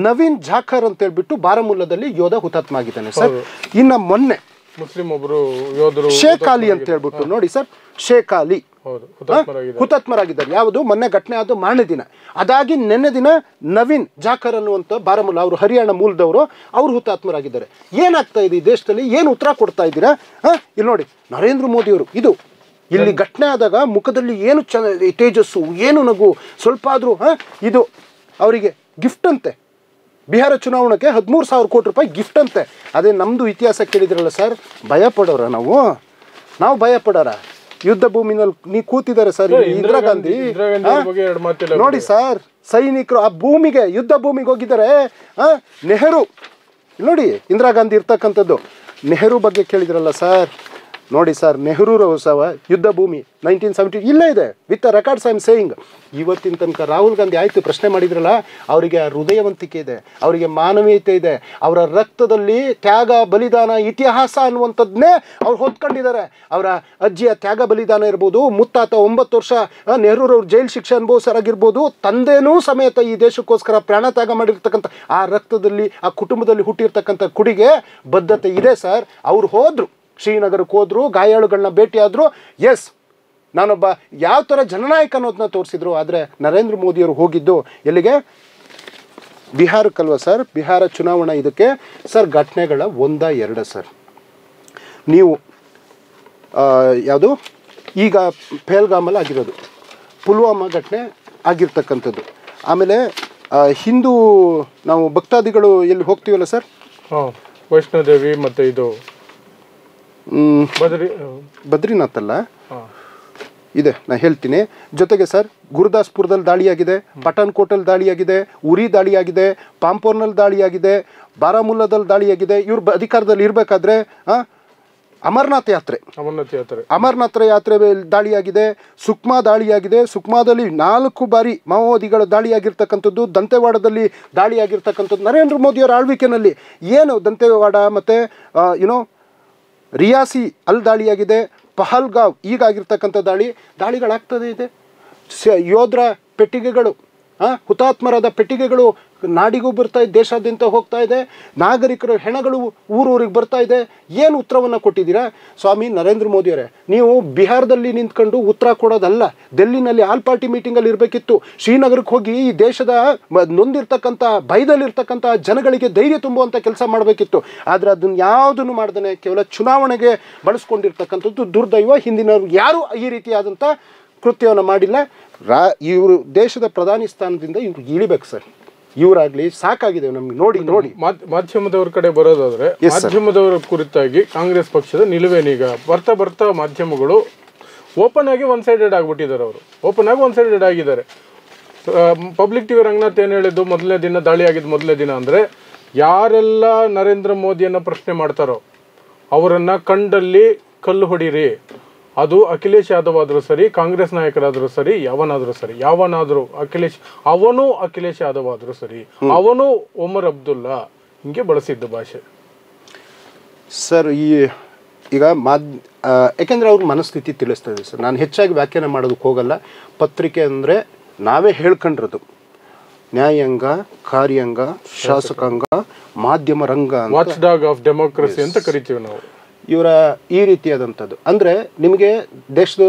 ನವೀನ್ ಜಾಖರ್ ಅಂತ ಹೇಳ್ಬಿಟ್ಟು ಬಾರಾಮುಲ್ಲಾದಲ್ಲಿ ಯೋಧ ಹುತಾತ್ಮ ಆಗಿದ್ದಾನೆ ಸರ್. ಇನ್ನು ಮೊನ್ನೆ ಮುಸ್ಲಿಂ ಒಬ್ಬರು ಯೋಧರು ಶೇಖ್ ಅಲಿ ಅಂತ ಹೇಳ್ಬಿಟ್ಟು ನೋಡಿ ಸರ್, ಶೇಖ್ ಅಲಿ ಹುತಾತ್ಮರಾಗಿದ್ದಾರೆ. ಯಾವುದು? ಮೊನ್ನೆ ಘಟನೆ ಆದ ಮಾರನೇ ದಿನ. ಅದಾಗಿ ನಿನ್ನೆ ದಿನ ನವೀನ್ ಜಾಖರ್ ಅನ್ನುವಂಥ ಬಾರಾಮುಲ್ಲಾ, ಅವರು ಹರಿಯಾಣ ಮೂಲದವರು, ಅವರು ಹುತಾತ್ಮರಾಗಿದ್ದಾರೆ. ಏನಾಗ್ತಾ ಇದೆ ಈ ದೇಶದಲ್ಲಿ? ಏನು ಉತ್ತರ ಕೊಡ್ತಾ ಇದ್ದೀರಾ? ಇಲ್ಲಿ ನೋಡಿ, ನರೇಂದ್ರ ಮೋದಿಯವರು ಇದು ಇಲ್ಲಿ ಘಟನೆ ಆದಾಗ ಮುಖದಲ್ಲಿ ಏನು ತೇಜಸ್ಸು, ಏನು ನಗು, ಸ್ವಲ್ಪ ಆದರೂ ಇದು ಅವರಿಗೆ ಗಿಫ್ಟ್ ಅಂತೆ. ಬಿಹಾರ ಚುನಾವಣೆಗೆ 13,000 ಕೋಟಿ ರೂಪಾಯಿ ಗಿಫ್ಟ್ ಅಂತೆ. ಅದೇ ನಮ್ಮದು ಇತಿಹಾಸ ಕೇಳಿದ್ರಲ್ಲ ಸರ್, ಭಯ ಪಡೋರ ನಾವು ಭಯ ಪಡೋರ? ಯುದ್ಧ ಭೂಮಿನಲ್ಲಿ ನೀ ಕೂತಿದ್ದಾರೆ ಸರ್ ಇಂದಿರಾ ಗಾಂಧಿ. ನೋಡಿ ಸರ್, ಸೈನಿಕರು ಆ ಭೂಮಿಗೆ, ಯುದ್ಧ ಭೂಮಿಗೆ ಹೋಗಿದ್ದಾರೆ. ನೆಹರು ನೋಡಿ, ಇಂದಿರಾ ಗಾಂಧಿ ಇರ್ತಕ್ಕಂಥದ್ದು. ನೆಹರು ಬಗ್ಗೆ ಕೇಳಿದ್ರಲ್ಲ ಸರ್, ನೋಡಿ ಸರ್, ನೆಹರೂರವರು ಸಹ ಯುದ್ಧ ಭೂಮಿ 1970 ಇಲ್ಲೇ ಇದೆ, with records I am saying. ಇವತ್ತಿನ ತನಕ ರಾಹುಲ್ ಗಾಂಧಿ ಆಯಿತು ಪ್ರಶ್ನೆ ಮಾಡಿದ್ರಲ್ಲ, ಅವರಿಗೆ ಹೃದಯವಂತಿಕೆ ಇದೆ, ಅವರಿಗೆ ಮಾನವೀಯತೆ ಇದೆ, ಅವರ ರಕ್ತದಲ್ಲಿ ತ್ಯಾಗ ಬಲಿದಾನ ಇತಿಹಾಸ ಅನ್ನುವಂಥದ್ದನ್ನೇ ಅವ್ರು ಹೊತ್ಕೊಂಡಿದ್ದಾರೆ. ಅವರ ಅಜ್ಜಿಯ ತ್ಯಾಗ ಬಲಿದಾನ ಇರ್ಬೋದು, ಮುತ್ತಾತ 9 ವರ್ಷ ನೆಹರೂರವ್ರು ಜೈಲು ಶಿಕ್ಷೆ ಅನುಭವಿಸರಾಗಿರ್ಬೋದು, ತಂದೆನೂ ಸಮೇತ ಈ ದೇಶಕ್ಕೋಸ್ಕರ ಪ್ರಾಣ ತ್ಯಾಗ ಮಾಡಿರ್ತಕ್ಕಂಥ ಆ ರಕ್ತದಲ್ಲಿ, ಆ ಕುಟುಂಬದಲ್ಲಿ ಹುಟ್ಟಿರ್ತಕ್ಕಂಥ ಕುಡಿಗೆ ಬದ್ಧತೆ ಇದೆ ಸರ್. ಅವ್ರು ಹೋದರು, ಶ್ರೀನಗರಕ್ಕೆ ಹೋದ್ರು, ಗಾಯಾಳುಗಳನ್ನ ಭೇಟಿಯಾದರು. ಎಸ್, ನಾನೊಬ್ಬ ಯಾವ ಥರ ಜನನಾಯಕ ಅನ್ನೋದನ್ನ ತೋರಿಸಿದ್ರು. ಆದರೆ ನರೇಂದ್ರ ಮೋದಿಯವರು ಹೋಗಿದ್ದು ಎಲ್ಲಿಗೆ? ಬಿಹಾರಕ್ಕಲ್ವ ಸರ್? ಬಿಹಾರ ಚುನಾವಣಾ ಇದಕ್ಕೆ ಸರ್ ಘಟನೆಗಳ 1-2 ಸರ್. ನೀವು ಯಾವುದು ಈಗ ಪಹಲ್ಗಾಮಲ್ಲಿ ಆಗಿರೋದು, ಪುಲ್ವಾಮಾ ಘಟನೆ ಆಗಿರ್ತಕ್ಕಂಥದ್ದು, ಆಮೇಲೆ ಹಿಂದೂ ನಾವು ಭಕ್ತಾದಿಗಳು ಎಲ್ಲಿ ಹೋಗ್ತೀವಲ್ಲ ಸರ್, ವೈಷ್ಣೋದೇವಿ ಮತ್ತು ಇದು ಬದ್ರಿನಾಥ್ ಅಲ್ಲ ಇದೆ, ನಾನು ಹೇಳ್ತೀನಿ. ಜೊತೆಗೆ ಸರ್, ಗುರುದಾಸ್ಪುರದಲ್ಲಿ ದಾಳಿಯಾಗಿದೆ, ಪಠಾನ್ಕೋಟಲ್ಲಿ ದಾಳಿಯಾಗಿದೆ, ಉರಿ ದಾಳಿಯಾಗಿದೆ, ಪಾಂಪೋರ್ನಲ್ಲಿ ದಾಳಿಯಾಗಿದೆ, ಬಾರಾಮುಲ್ಲಾದಲ್ಲಿ ದಾಳಿಯಾಗಿದೆ. ಇವ್ರು ಅಧಿಕಾರದಲ್ಲಿ ಇರಬೇಕಾದ್ರೆ ಅಮರನಾಥ ಯಾತ್ರೆ ದಾಳಿಯಾಗಿದೆ, ಸುಕ್ಮಾ ದಾಳಿಯಾಗಿದೆ. ಸುಕ್ಮಾದಲ್ಲಿ 4 ಬಾರಿ ಮಾವೋವಾದಿಗಳ ದಾಳಿಯಾಗಿರ್ತಕ್ಕಂಥದ್ದು, ದಂತೆವಾಡದಲ್ಲಿ ದಾಳಿಯಾಗಿರ್ತಕ್ಕಂಥದ್ದು ನರೇಂದ್ರ ಮೋದಿಯವರ ಆಳ್ವಿಕೆಯಲ್ಲಿ. ಏನು ದಂತೆವಾಡ ಮತ್ತು ರಿಯಾಸಿ ಅಲ್ಲಿ ದಾಳಿಯಾಗಿದೆ, ಪಹಲ್ಗಾವ್ ಈಗಾಗಿರ್ತಕ್ಕಂಥ ದಾಳಿಗಳಾಗ್ತದೆ ಇದೆ. ಯೋಧರ ಪೆಟ್ಟಿಗೆಗಳು, ಹುತಾತ್ಮರಾದ ಪೆಟ್ಟಿಗೆಗಳು ನಾಡಿಗೂ ಬರ್ತಾ ಇದೆ, ದೇಶಾದ್ಯಂತ ಹೋಗ್ತಾ ಇದೆ, ನಾಗರಿಕರ ಹೆಣಗಳು ಊರೂರಿಗೆ ಬರ್ತಾ ಇದೆ. ಏನು ಉತ್ತರವನ್ನು ಕೊಟ್ಟಿದ್ದೀರಾ ಸ್ವಾಮಿ ನರೇಂದ್ರ ಮೋದಿಯವರೇ? ನೀವು ಬಿಹಾರದಲ್ಲಿ ನಿಂತ್ಕೊಂಡು ಉತ್ತರ ಕೊಡೋದಲ್ಲ, ಡೆಲ್ಲಿನಲ್ಲಿ ಆಲ್ ಪಾರ್ಟಿ ಮೀಟಿಂಗಲ್ಲಿ ಇರಬೇಕಿತ್ತು. ಶ್ರೀನಗರಕ್ಕೆ ಹೋಗಿ ಈ ದೇಶದ ನೊಂದಿರ್ತಕ್ಕಂಥ, ಭಯದಲ್ಲಿರ್ತಕ್ಕಂಥ ಜನಗಳಿಗೆ ಧೈರ್ಯ ತುಂಬುವಂಥ ಕೆಲಸ ಮಾಡಬೇಕಿತ್ತು. ಆದರೆ ಅದನ್ನು ಯಾವುದನ್ನು ಮಾಡ್ದೇ ಕೇವಲ ಚುನಾವಣೆಗೆ ಬಳಸ್ಕೊಂಡಿರ್ತಕ್ಕಂಥದ್ದು ದುರ್ದೈವ. ಹಿಂದಿನವ್ರು ಯಾರೂ ಈ ರೀತಿಯಾದಂಥ ಕೃತ್ಯವನ್ನು ಮಾಡಿಲ್ಲ. ಇವರು ದೇಶದ ಪ್ರಧಾನಿ ಸ್ಥಾನದಿಂದ ಇವ್ರು ಇಳಿಬೇಕು ಸರ್. ಇವರಾಗ್ಲಿ ಸಾಕಾಗಿದೆ ನಮ್ಗೆ. ನೋಡಿ ಮಾಧ್ಯಮದವ್ರ ಕಡೆ ಬರೋದಾದ್ರೆ, ಮಾಧ್ಯಮದವರ ಕುರಿತಾಗಿ ಕಾಂಗ್ರೆಸ್ ಪಕ್ಷದ ನಿಲುವೇನೀಗ ಬರ್ತಾ ಮಾಧ್ಯಮಗಳು ಓಪನ್ ಆಗಿ ಒನ್ ಸೈಡೆಡ್ ಆಗಿಬಿಟ್ಟಿದ್ದಾರೆ. ಅವರು ಓಪನ್ ಆಗಿ ಒನ್ ಸೈಡೆಡ್ ಆಗಿದ್ದಾರೆ. ಪಬ್ಲಿಕ್ ಟಿವಿ ರಂಗನಾಥ್ ಏನು ಹೇಳಿದ್ದು, ಮೊದಲನೇ ದಿನ ದಾಳಿ ಆಗಿದ್ದು ಮೊದಲನೇ ದಿನ ಅಂದರೆ, ಯಾರೆಲ್ಲ ನರೇಂದ್ರ ಮೋದಿಯನ್ನು ಪ್ರಶ್ನೆ ಮಾಡ್ತಾರೋ ಅವರನ್ನು ಕಂಡಲ್ಲಿ ಕಲ್ಲು ಹೊಡೀರಿ, ಅದು ಅಖಿಲೇಶ್ ಯಾದವ್ ಆದರೂ ಸರಿ, ಕಾಂಗ್ರೆಸ್ ನಾಯಕರಾದರೂ ಸರಿ, ಯಾವನಾದರೂ ಅಖಿಲೇಶ್ ಯಾದವ್ ಆದರೂ ಸರಿ, ಅವನು ಒಮರ್ ಅಬ್ದುಲ್ಲಾ ಹಿಂಗೆ ಬಳಸಿದ್ದ ಭಾಷೆ ಸರ್. ಈಗ ಯಾಕೆಂದರೆ ಅವ್ರ ಮನಸ್ಥಿತಿ ತಿಳಿಸ್ತದೆ ಸರ್. ನಾನು ಹೆಚ್ಚಾಗಿ ವ್ಯಾಖ್ಯಾನ ಮಾಡೋದಕ್ಕೆ ಹೋಗಲ್ಲ. ಪತ್ರಿಕೆ ಅಂದರೆ ನಾವೇ ಹೇಳ್ಕೊಂಡಿರೋದು ನ್ಯಾಯಾಂಗ, ಕಾರ್ಯಾಂಗ, ಶಾಸಕಾಂಗ, ಮಾಧ್ಯಮ ರಂಗ, ವಾಚ್ ಡಾಗ್ ಆಫ್ ಡೆಮೋಕ್ರಸಿ ಅಂತ ಕರಿತೀವಿ ನಾವು. ಇವರ ಈ ರೀತಿಯಾದಂಥದ್ದು ಅಂದರೆ ನಿಮಗೆ ದೇಶದ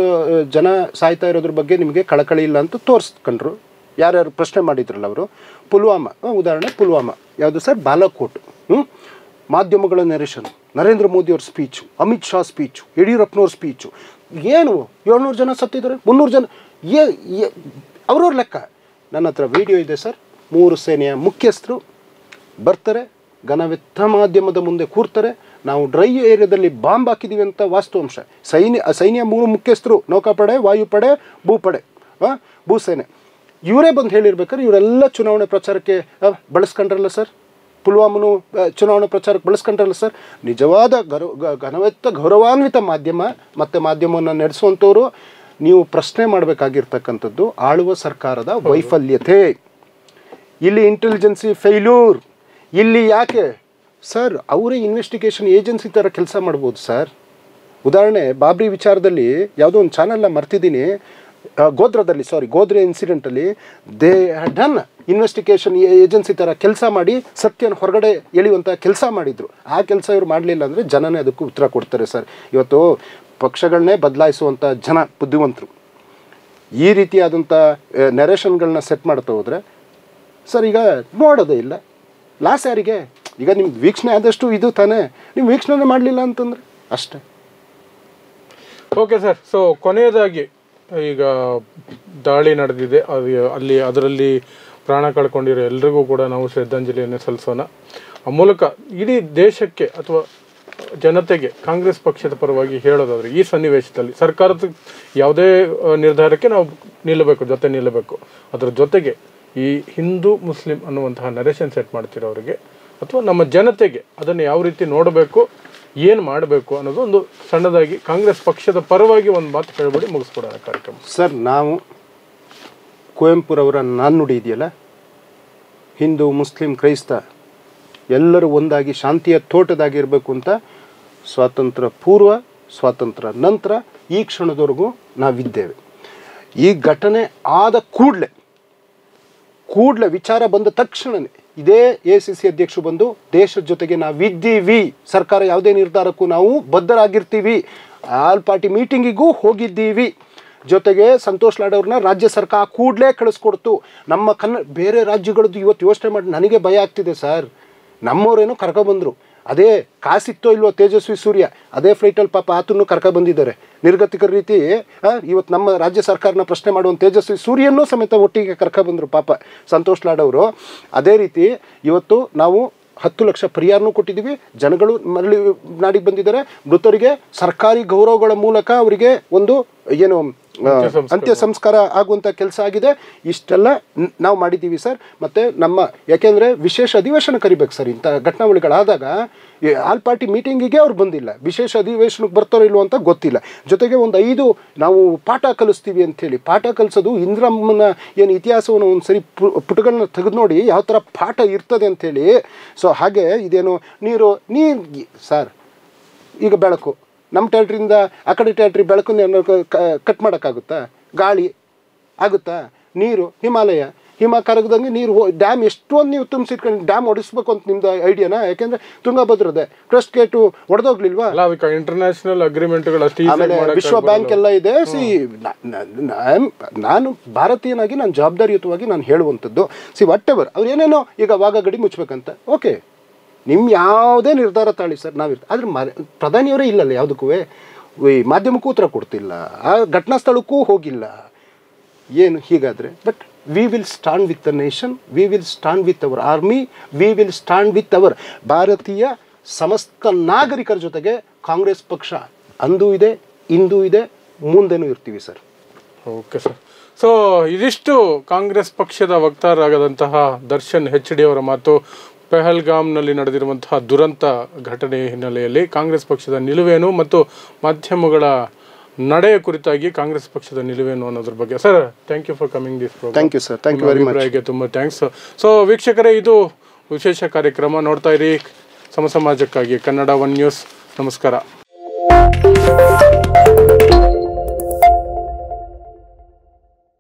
ಜನ ಸಾಯ್ತಾ ಇರೋದ್ರ ಬಗ್ಗೆ ನಿಮಗೆ ಕಳಕಳಿ ಇಲ್ಲ ಅಂತ ತೋರಿಸ್ಕೊಂಡ್ರು. ಯಾರ್ಯಾರು ಪ್ರಶ್ನೆ ಮಾಡಿದ್ರಲ್ಲ ಅವರು. ಪುಲ್ವಾಮಾ ಉದಾಹರಣೆ, ಪುಲ್ವಾಮಾ ಯಾವುದು ಸರ್? ಬಾಲಾಕೋಟ್. ಮಾಧ್ಯಮಗಳ ನೆರೇಷನ್, ನರೇಂದ್ರ ಮೋದಿ ಅವ್ರ ಸ್ಪೀಚು, ಅಮಿತ್ ಶಾ ಸ್ಪೀಚು, ಯಡಿಯೂರಪ್ಪನವ್ರ ಸ್ಪೀಚು. ಏನು 700 ಜನ ಸತ್ತಿದ್ದಾರೆ, 300 ಜನ, ಅವ್ರವ್ರ ಲೆಕ್ಕ. ನನ್ನ ಹತ್ರ ವಿಡಿಯೋ ಇದೆ ಸರ್. 3 ಸೇನೆಯ ಮುಖ್ಯಸ್ಥರು ಬರ್ತಾರೆ, ಘನವೆತ್ತ ಮಾಧ್ಯಮದ ಮುಂದೆ ಕೂರ್ತಾರೆ. ನಾವು ಡ್ರೈ ಏರಿಯಾದಲ್ಲಿ ಬಾಂಬ್ ಹಾಕಿದ್ದೀವಿ ಅಂತ ವಾಸ್ತವಾಂಶ. ಸೈನ್ಯ 3 ಮುಖ್ಯಸ್ಥರು, ನೌಕಾಪಡೆ, ವಾಯುಪಡೆ, ಭೂಸೇನೆ, ಇವರೇ ಬಂದು ಹೇಳಿರ್ಬೇಕಾದ್ರೆ ಇವರೆಲ್ಲ ಚುನಾವಣೆ ಪ್ರಚಾರಕ್ಕೆ ಬಳಸ್ಕೊಂಡ್ರಲ್ಲ ಸರ್. ಪುಲ್ವಾಮನು ಚುನಾವಣಾ ಪ್ರಚಾರಕ್ಕೆ ಬಳಸ್ಕೊಂಡ್ರಲ್ಲ ಸರ್. ನಿಜವಾದ ಘನವೆತ್ತ ಗೌರವಾನ್ವಿತ ಮಾಧ್ಯಮ ಮತ್ತು ಮಾಧ್ಯಮವನ್ನು ನಡೆಸುವಂಥವ್ರು. ನೀವು ಪ್ರಶ್ನೆ ಮಾಡಬೇಕಾಗಿರ್ತಕ್ಕಂಥದ್ದು ಆಳುವ ಸರ್ಕಾರದ ವೈಫಲ್ಯತೆ. ಇಲ್ಲಿ ಇಂಟೆಲಿಜೆನ್ಸಿ ಫೇಲ್ಯೂರ್. ಇಲ್ಲಿ ಯಾಕೆ ಸರ್? ಅವರೇ ಇನ್ವೆಸ್ಟಿಗೇಷನ್ ಏಜೆನ್ಸಿ ಥರ ಕೆಲಸ ಮಾಡ್ಬೋದು ಸರ್. ಉದಾಹರಣೆ, ಬಾಬ್ರಿ ವಿಚಾರದಲ್ಲಿ ಯಾವುದೋ ಒಂದು ಚಾನಲ್ನ ಮರ್ತಿದ್ದೀನಿ, ಗೋಧ್ರಾ ಇನ್ಸಿಡೆಂಟಲ್ಲಿ they had done investigation agency ಥರ ಕೆಲಸ ಮಾಡಿ ಸತ್ಯನ ಹೊರಗಡೆ ಎಳೆಯುವಂಥ ಕೆಲಸ ಮಾಡಿದರು. ಆ ಕೆಲಸ ಇವರು ಮಾಡಲಿಲ್ಲ ಅಂದರೆ ಜನನೇ ಅದಕ್ಕೂ ಉತ್ತರ ಕೊಡ್ತಾರೆ ಸರ್. ಇವತ್ತು ಪಕ್ಷಗಳನ್ನೇ ಬದಲಾಯಿಸುವಂಥ ಜನ ಬುದ್ಧಿವಂತರು ಈ ರೀತಿಯಾದಂಥ ನೆರೇಷನ್ಗಳನ್ನ ಸೆಟ್ ಮಾಡ್ತಾ ಹೋದರೆ ಸರ್, ಈಗ ನೋಡೋದೇ ಇಲ್ಲ. ಲಾಸ್ ಯಾರಿಗೆ? ಈಗ ನಿಮ್ಗೆ ವೀಕ್ಷಣೆ ಆದಷ್ಟು ಇದು ತಾನೇ. ನೀವು ವೀಕ್ಷಣೆ ಮಾಡಲಿಲ್ಲ ಅಂತಂದರೆ ಅಷ್ಟೇ. Okay sir. ಸೊ ಕೊನೆಯದಾಗಿ ಈಗ ದಾಳಿ ನಡೆದಿದೆ, ಅದರಲ್ಲಿ ಪ್ರಾಣ ಕಳ್ಕೊಂಡಿರೋ ಎಲ್ರಿಗೂ ಕೂಡ ನಾವು ಶ್ರದ್ಧಾಂಜಲಿಯನ್ನು ಸಲ್ಲಿಸೋಣ. ಆ ಮೂಲಕ ಇಡೀ ದೇಶಕ್ಕೆ ಅಥವಾ ಜನತೆಗೆ ಕಾಂಗ್ರೆಸ್ ಪಕ್ಷದ ಪರವಾಗಿ ಹೇಳೋದಾದ್ರೆ ಈ ಸನ್ನಿವೇಶದಲ್ಲಿ ಸರ್ಕಾರದ ಯಾವುದೇ ನಿರ್ಧಾರಕ್ಕೆ ನಾವು ಜೊತೆ ನಿಲ್ಲಬೇಕು. ಅದರ ಜೊತೆಗೆ ಈ ಹಿಂದೂ ಮುಸ್ಲಿಂ ಅನ್ನುವಂತಹ ನರೇಷನ್ ಸೆಟ್ ಮಾಡ್ತಿರೋರಿಗೆ ಅಥವಾ ನಮ್ಮ ಜನತೆಗೆ ಅದನ್ನು ಯಾವ ರೀತಿ ನೋಡಬೇಕು, ಏನು ಮಾಡಬೇಕು ಅನ್ನೋದು ಒಂದು ಸಣ್ಣದಾಗಿ ಕಾಂಗ್ರೆಸ್ ಪಕ್ಷದ ಪರವಾಗಿ ಒಂದು ಮಾತು ಹೇಳ್ಬಿಡಿ ಮುಗಿಸ್ಕೊಡೋಣ ಕಾರ್ಯಕ್ರಮ. ಸರ್, ನಾವು ಕುವೆಂಪುರವರ ನಾಣ್ಣುಡಿ ಇದೆಯಲ್ಲ, ಹಿಂದೂ ಮುಸ್ಲಿಂ ಕ್ರೈಸ್ತ ಎಲ್ಲರೂ ಒಂದಾಗಿ ಶಾಂತಿಯ ತೋಟದಾಗಿರಬೇಕು ಅಂತ ಸ್ವಾತಂತ್ರ್ಯ ಪೂರ್ವ, ಸ್ವಾತಂತ್ರ್ಯ ನಂತರ ಈ ಕ್ಷಣದವರೆಗೂ ನಾವಿದ್ದೇವೆ. ಈ ಘಟನೆ ಆದ ಕೂಡಲೇ ವಿಚಾರ ಬಂದ ತಕ್ಷಣವೇ ಇದೇ ACC ಅಧ್ಯಕ್ಷರು ಬಂದು ದೇಶದ ಜೊತೆಗೆ ನಾವಿದ್ದೀವಿ, ಸರ್ಕಾರ ಯಾವುದೇ ನಿರ್ಧಾರಕ್ಕೂ ನಾವು ಬದ್ಧರಾಗಿರ್ತೀವಿ, ಆಲ್ ಪಾರ್ಟಿ ಮೀಟಿಂಗಿಗೂ ಹೋಗಿದ್ದೀವಿ, ಜೊತೆಗೆ ಸಂತೋಷ್ ಲಾಡ್ ಅವ್ರನ್ನ ರಾಜ್ಯ ಸರ್ಕಾರ ಕೂಡಲೇ ಕಳಿಸ್ಕೊಡ್ತು. ನಮ್ಮ ಬೇರೆ ರಾಜ್ಯಗಳದ್ದು ಇವತ್ತು ಯೋಚನೆ ಮಾಡಿ ನನಗೆ ಭಯ ಆಗ್ತಿದೆ ಸರ್. ನಮ್ಮವರೇನೋ ಕರ್ಕೊಬಂದರು, ಅದೇ ಕಾಸಿತ್ತೋ ಇಲ್ವೋ ತೇಜಸ್ವಿ ಸೂರ್ಯ ಅದೇ ಫ್ಲೈಟಲ್ಲಿ ಪಾಪ ಆತನ್ನು ಕರ್ಕೊಬಂದಿದ್ದಾರೆ ನಿರ್ಗತಿಕರ ರೀತಿ. ಇವತ್ತು ನಮ್ಮ ರಾಜ್ಯ ಸರ್ಕಾರನ ಪ್ರಶ್ನೆ ಮಾಡುವಂಥ ತೇಜಸ್ವಿ ಸೂರ್ಯನೂ ಸಮೇತ ಒಟ್ಟಿಗೆ ಕರ್ಕೊಬಂದರು ಪಾಪ ಸಂತೋಷ್ ಲಾಡ್ ಅವರು. ಅದೇ ರೀತಿ ಇವತ್ತು ನಾವು 10 ಲಕ್ಷ ಪರಿಹಾರನೂ ಕೊಟ್ಟಿದ್ದೀವಿ. ಜನಗಳು ಮರಳಿ ನಾಡಿಗೆ ಬಂದಿದ್ದಾರೆ. ಮೃತರಿಗೆ ಸರ್ಕಾರಿ ಗೌರವಗಳ ಮೂಲಕ ಅವರಿಗೆ ಒಂದು ಏನು ಅಂತ್ಯ ಸಂಸ್ಕಾರ ಆಗುವಂಥ ಕೆಲಸ ಆಗಿದೆ. ಇಷ್ಟೆಲ್ಲ ನಾವು ಮಾಡಿದ್ದೀವಿ ಸರ್. ಮತ್ತು ಯಾಕೆಂದರೆ ವಿಶೇಷ ಅಧಿವೇಶನ ಕರಿಬೇಕು ಸರ್. ಇಂಥ ಘಟನಾವಳಿಗಳಾದಾಗ ಆಲ್ ಪಾರ್ಟಿ ಮೀಟಿಂಗಿಗೆ ಅವ್ರು ಬಂದಿಲ್ಲ, ವಿಶೇಷ ಅಧಿವೇಶನಕ್ಕೆ ಬರ್ತಾರೋ ಇಲ್ವೋ ಅಂತ ಗೊತ್ತಿಲ್ಲ. ಜೊತೆಗೆ ಒಂದು 5 ನಾವು ಪಾಠ ಕಲಿಸ್ತೀವಿ ಅಂಥೇಳಿ, ಪಾಠ ಕಲಿಸೋದು ಇಂದ್ರಮ್ಮನ ಏನು ಇತಿಹಾಸವನ್ನು ಒಂದು ಸರಿ ಪುಟಗಳನ್ನ ತೆಗೆದು ನೋಡಿ ಯಾವ ಥರ ಪಾಠ ಇರ್ತದೆ ಅಂಥೇಳಿ. ಸೊ ಹಾಗೆ ಇದೇನು ನೀರು ಸರ್, ಈಗ ಬೆಳಕು ನಮ್ಮ ಟ್ಯಾಟ್ರಿಯಿಂದ ಆ ಕಡೆ ಟ್ಯಾಟ್ರಿ ಬೆಳಕನ್ನು ಕಟ್ ಮಾಡೋಕ್ಕಾಗುತ್ತಾ? ಗಾಳಿ ಆಗುತ್ತಾ? ನೀರು ಹಿಮ ಕರಗದಂಗೆ ನೀರು ಡ್ಯಾಮ್ ಎಷ್ಟೊಂದು ನೀವು ತುಂಬಿಸಿಟ್ಕೊಂಡು ಡ್ಯಾಮ್ ಹೊಡಿಸ್ಬೇಕು ಅಂತ ನಿಮ್ದು ಐಡಿಯಾನಾ? ಯಾಕೆಂದರೆ ತುಂಗಭದ್ರದೆ ಕ್ರಸ್ಟ್ ಗೇಟು ಒಡೆದೋಗ್ಲಿಲ್ವಾ? ಇಂಟರ್ನ್ಯಾಷನಲ್ ಅಗ್ರಿಮೆಂಟ್ಗಳು, ಆಮೇಲೆ ವಿಶ್ವ ಬ್ಯಾಂಕ್ ಎಲ್ಲ ಇದೆ. ನಾನು ಭಾರತೀಯನಾಗಿ ನಾನು ಜವಾಬ್ದಾರಿಯುತವಾಗಿ ನಾನು ಹೇಳುವಂಥದ್ದು ವಾಟ್ ಎವರ್ ಅವ್ರು ಏನೇನೋ ಈಗ ವಾಗ ಗಡಿ ಮುಚ್ಚಬೇಕಂತ, ಓಕೆ, ನಿಮ್ಮ ಯಾವುದೇ ನಿರ್ಧಾರ ತಾಳಿ ಸರ್, ಆದ್ರೆ ಪ್ರಧಾನಿಯವರೇ ಇಲ್ಲಲ್ಲ ಯಾವುದಕ್ಕೂ, ಮಾಧ್ಯಮಕ್ಕೂ ಉತ್ತರ ಕೊಡ್ತಿಲ್ಲ, ಆ ಘಟನಾ ಸ್ಥಳಕ್ಕೂ ಹೋಗಿಲ್ಲ. ಏನು ಹೀಗಾದರೆ? But we will stand with the nation, we will stand with our army, we will stand with our ಭಾರತೀಯ ಸಮಸ್ತ ನಾಗರಿಕರ ಜೊತೆಗೆ ಕಾಂಗ್ರೆಸ್ ಪಕ್ಷ ಅಂದೂ ಇದೆ, ಇಂದೂ ಇದೆ, ಮುಂದೆನೂ ಇರ್ತೀವಿ ಸರ್. Okay sir. ಸೊ ಇದಿಷ್ಟು ಕಾಂಗ್ರೆಸ್ ಪಕ್ಷದ ವಕ್ತಾರರಾಗದಂತಹ ದರ್ಶನ್ HD ಅವರ ಮಾತು. ಪೆಹಲ್ಗಾಮ್ನಲ್ಲಿ ನಡೆದಿರುವಂತಹ ದುರಂತ ಘಟನೆ ಹಿನ್ನೆಲೆಯಲ್ಲಿ ಕಾಂಗ್ರೆಸ್ ಪಕ್ಷದ ನಿಲುವೇನು ಮತ್ತು ಮಾಧ್ಯಮಗಳ ನಡೆಯ ಕುರಿತಾಗಿ ಕಾಂಗ್ರೆಸ್ ಪಕ್ಷದ ನಿಲುವೇನು ಅನ್ನೋದ್ರ ಬಗ್ಗೆ. Sir, thank you for coming this programme. Thank you sir, thank you very much. ತುಂಬ ಥ್ಯಾಂಕ್ಸ್. ಸೊ ವೀಕ್ಷಕರೇ, ಇದು ವಿಶೇಷ ಕಾರ್ಯಕ್ರಮ. ನೋಡ್ತಾ ಇರಿ ಸಮಾಜಕ್ಕಾಗಿ ಕನ್ನಡ 1 ನ್ಯೂಸ್. ನಮಸ್ಕಾರ.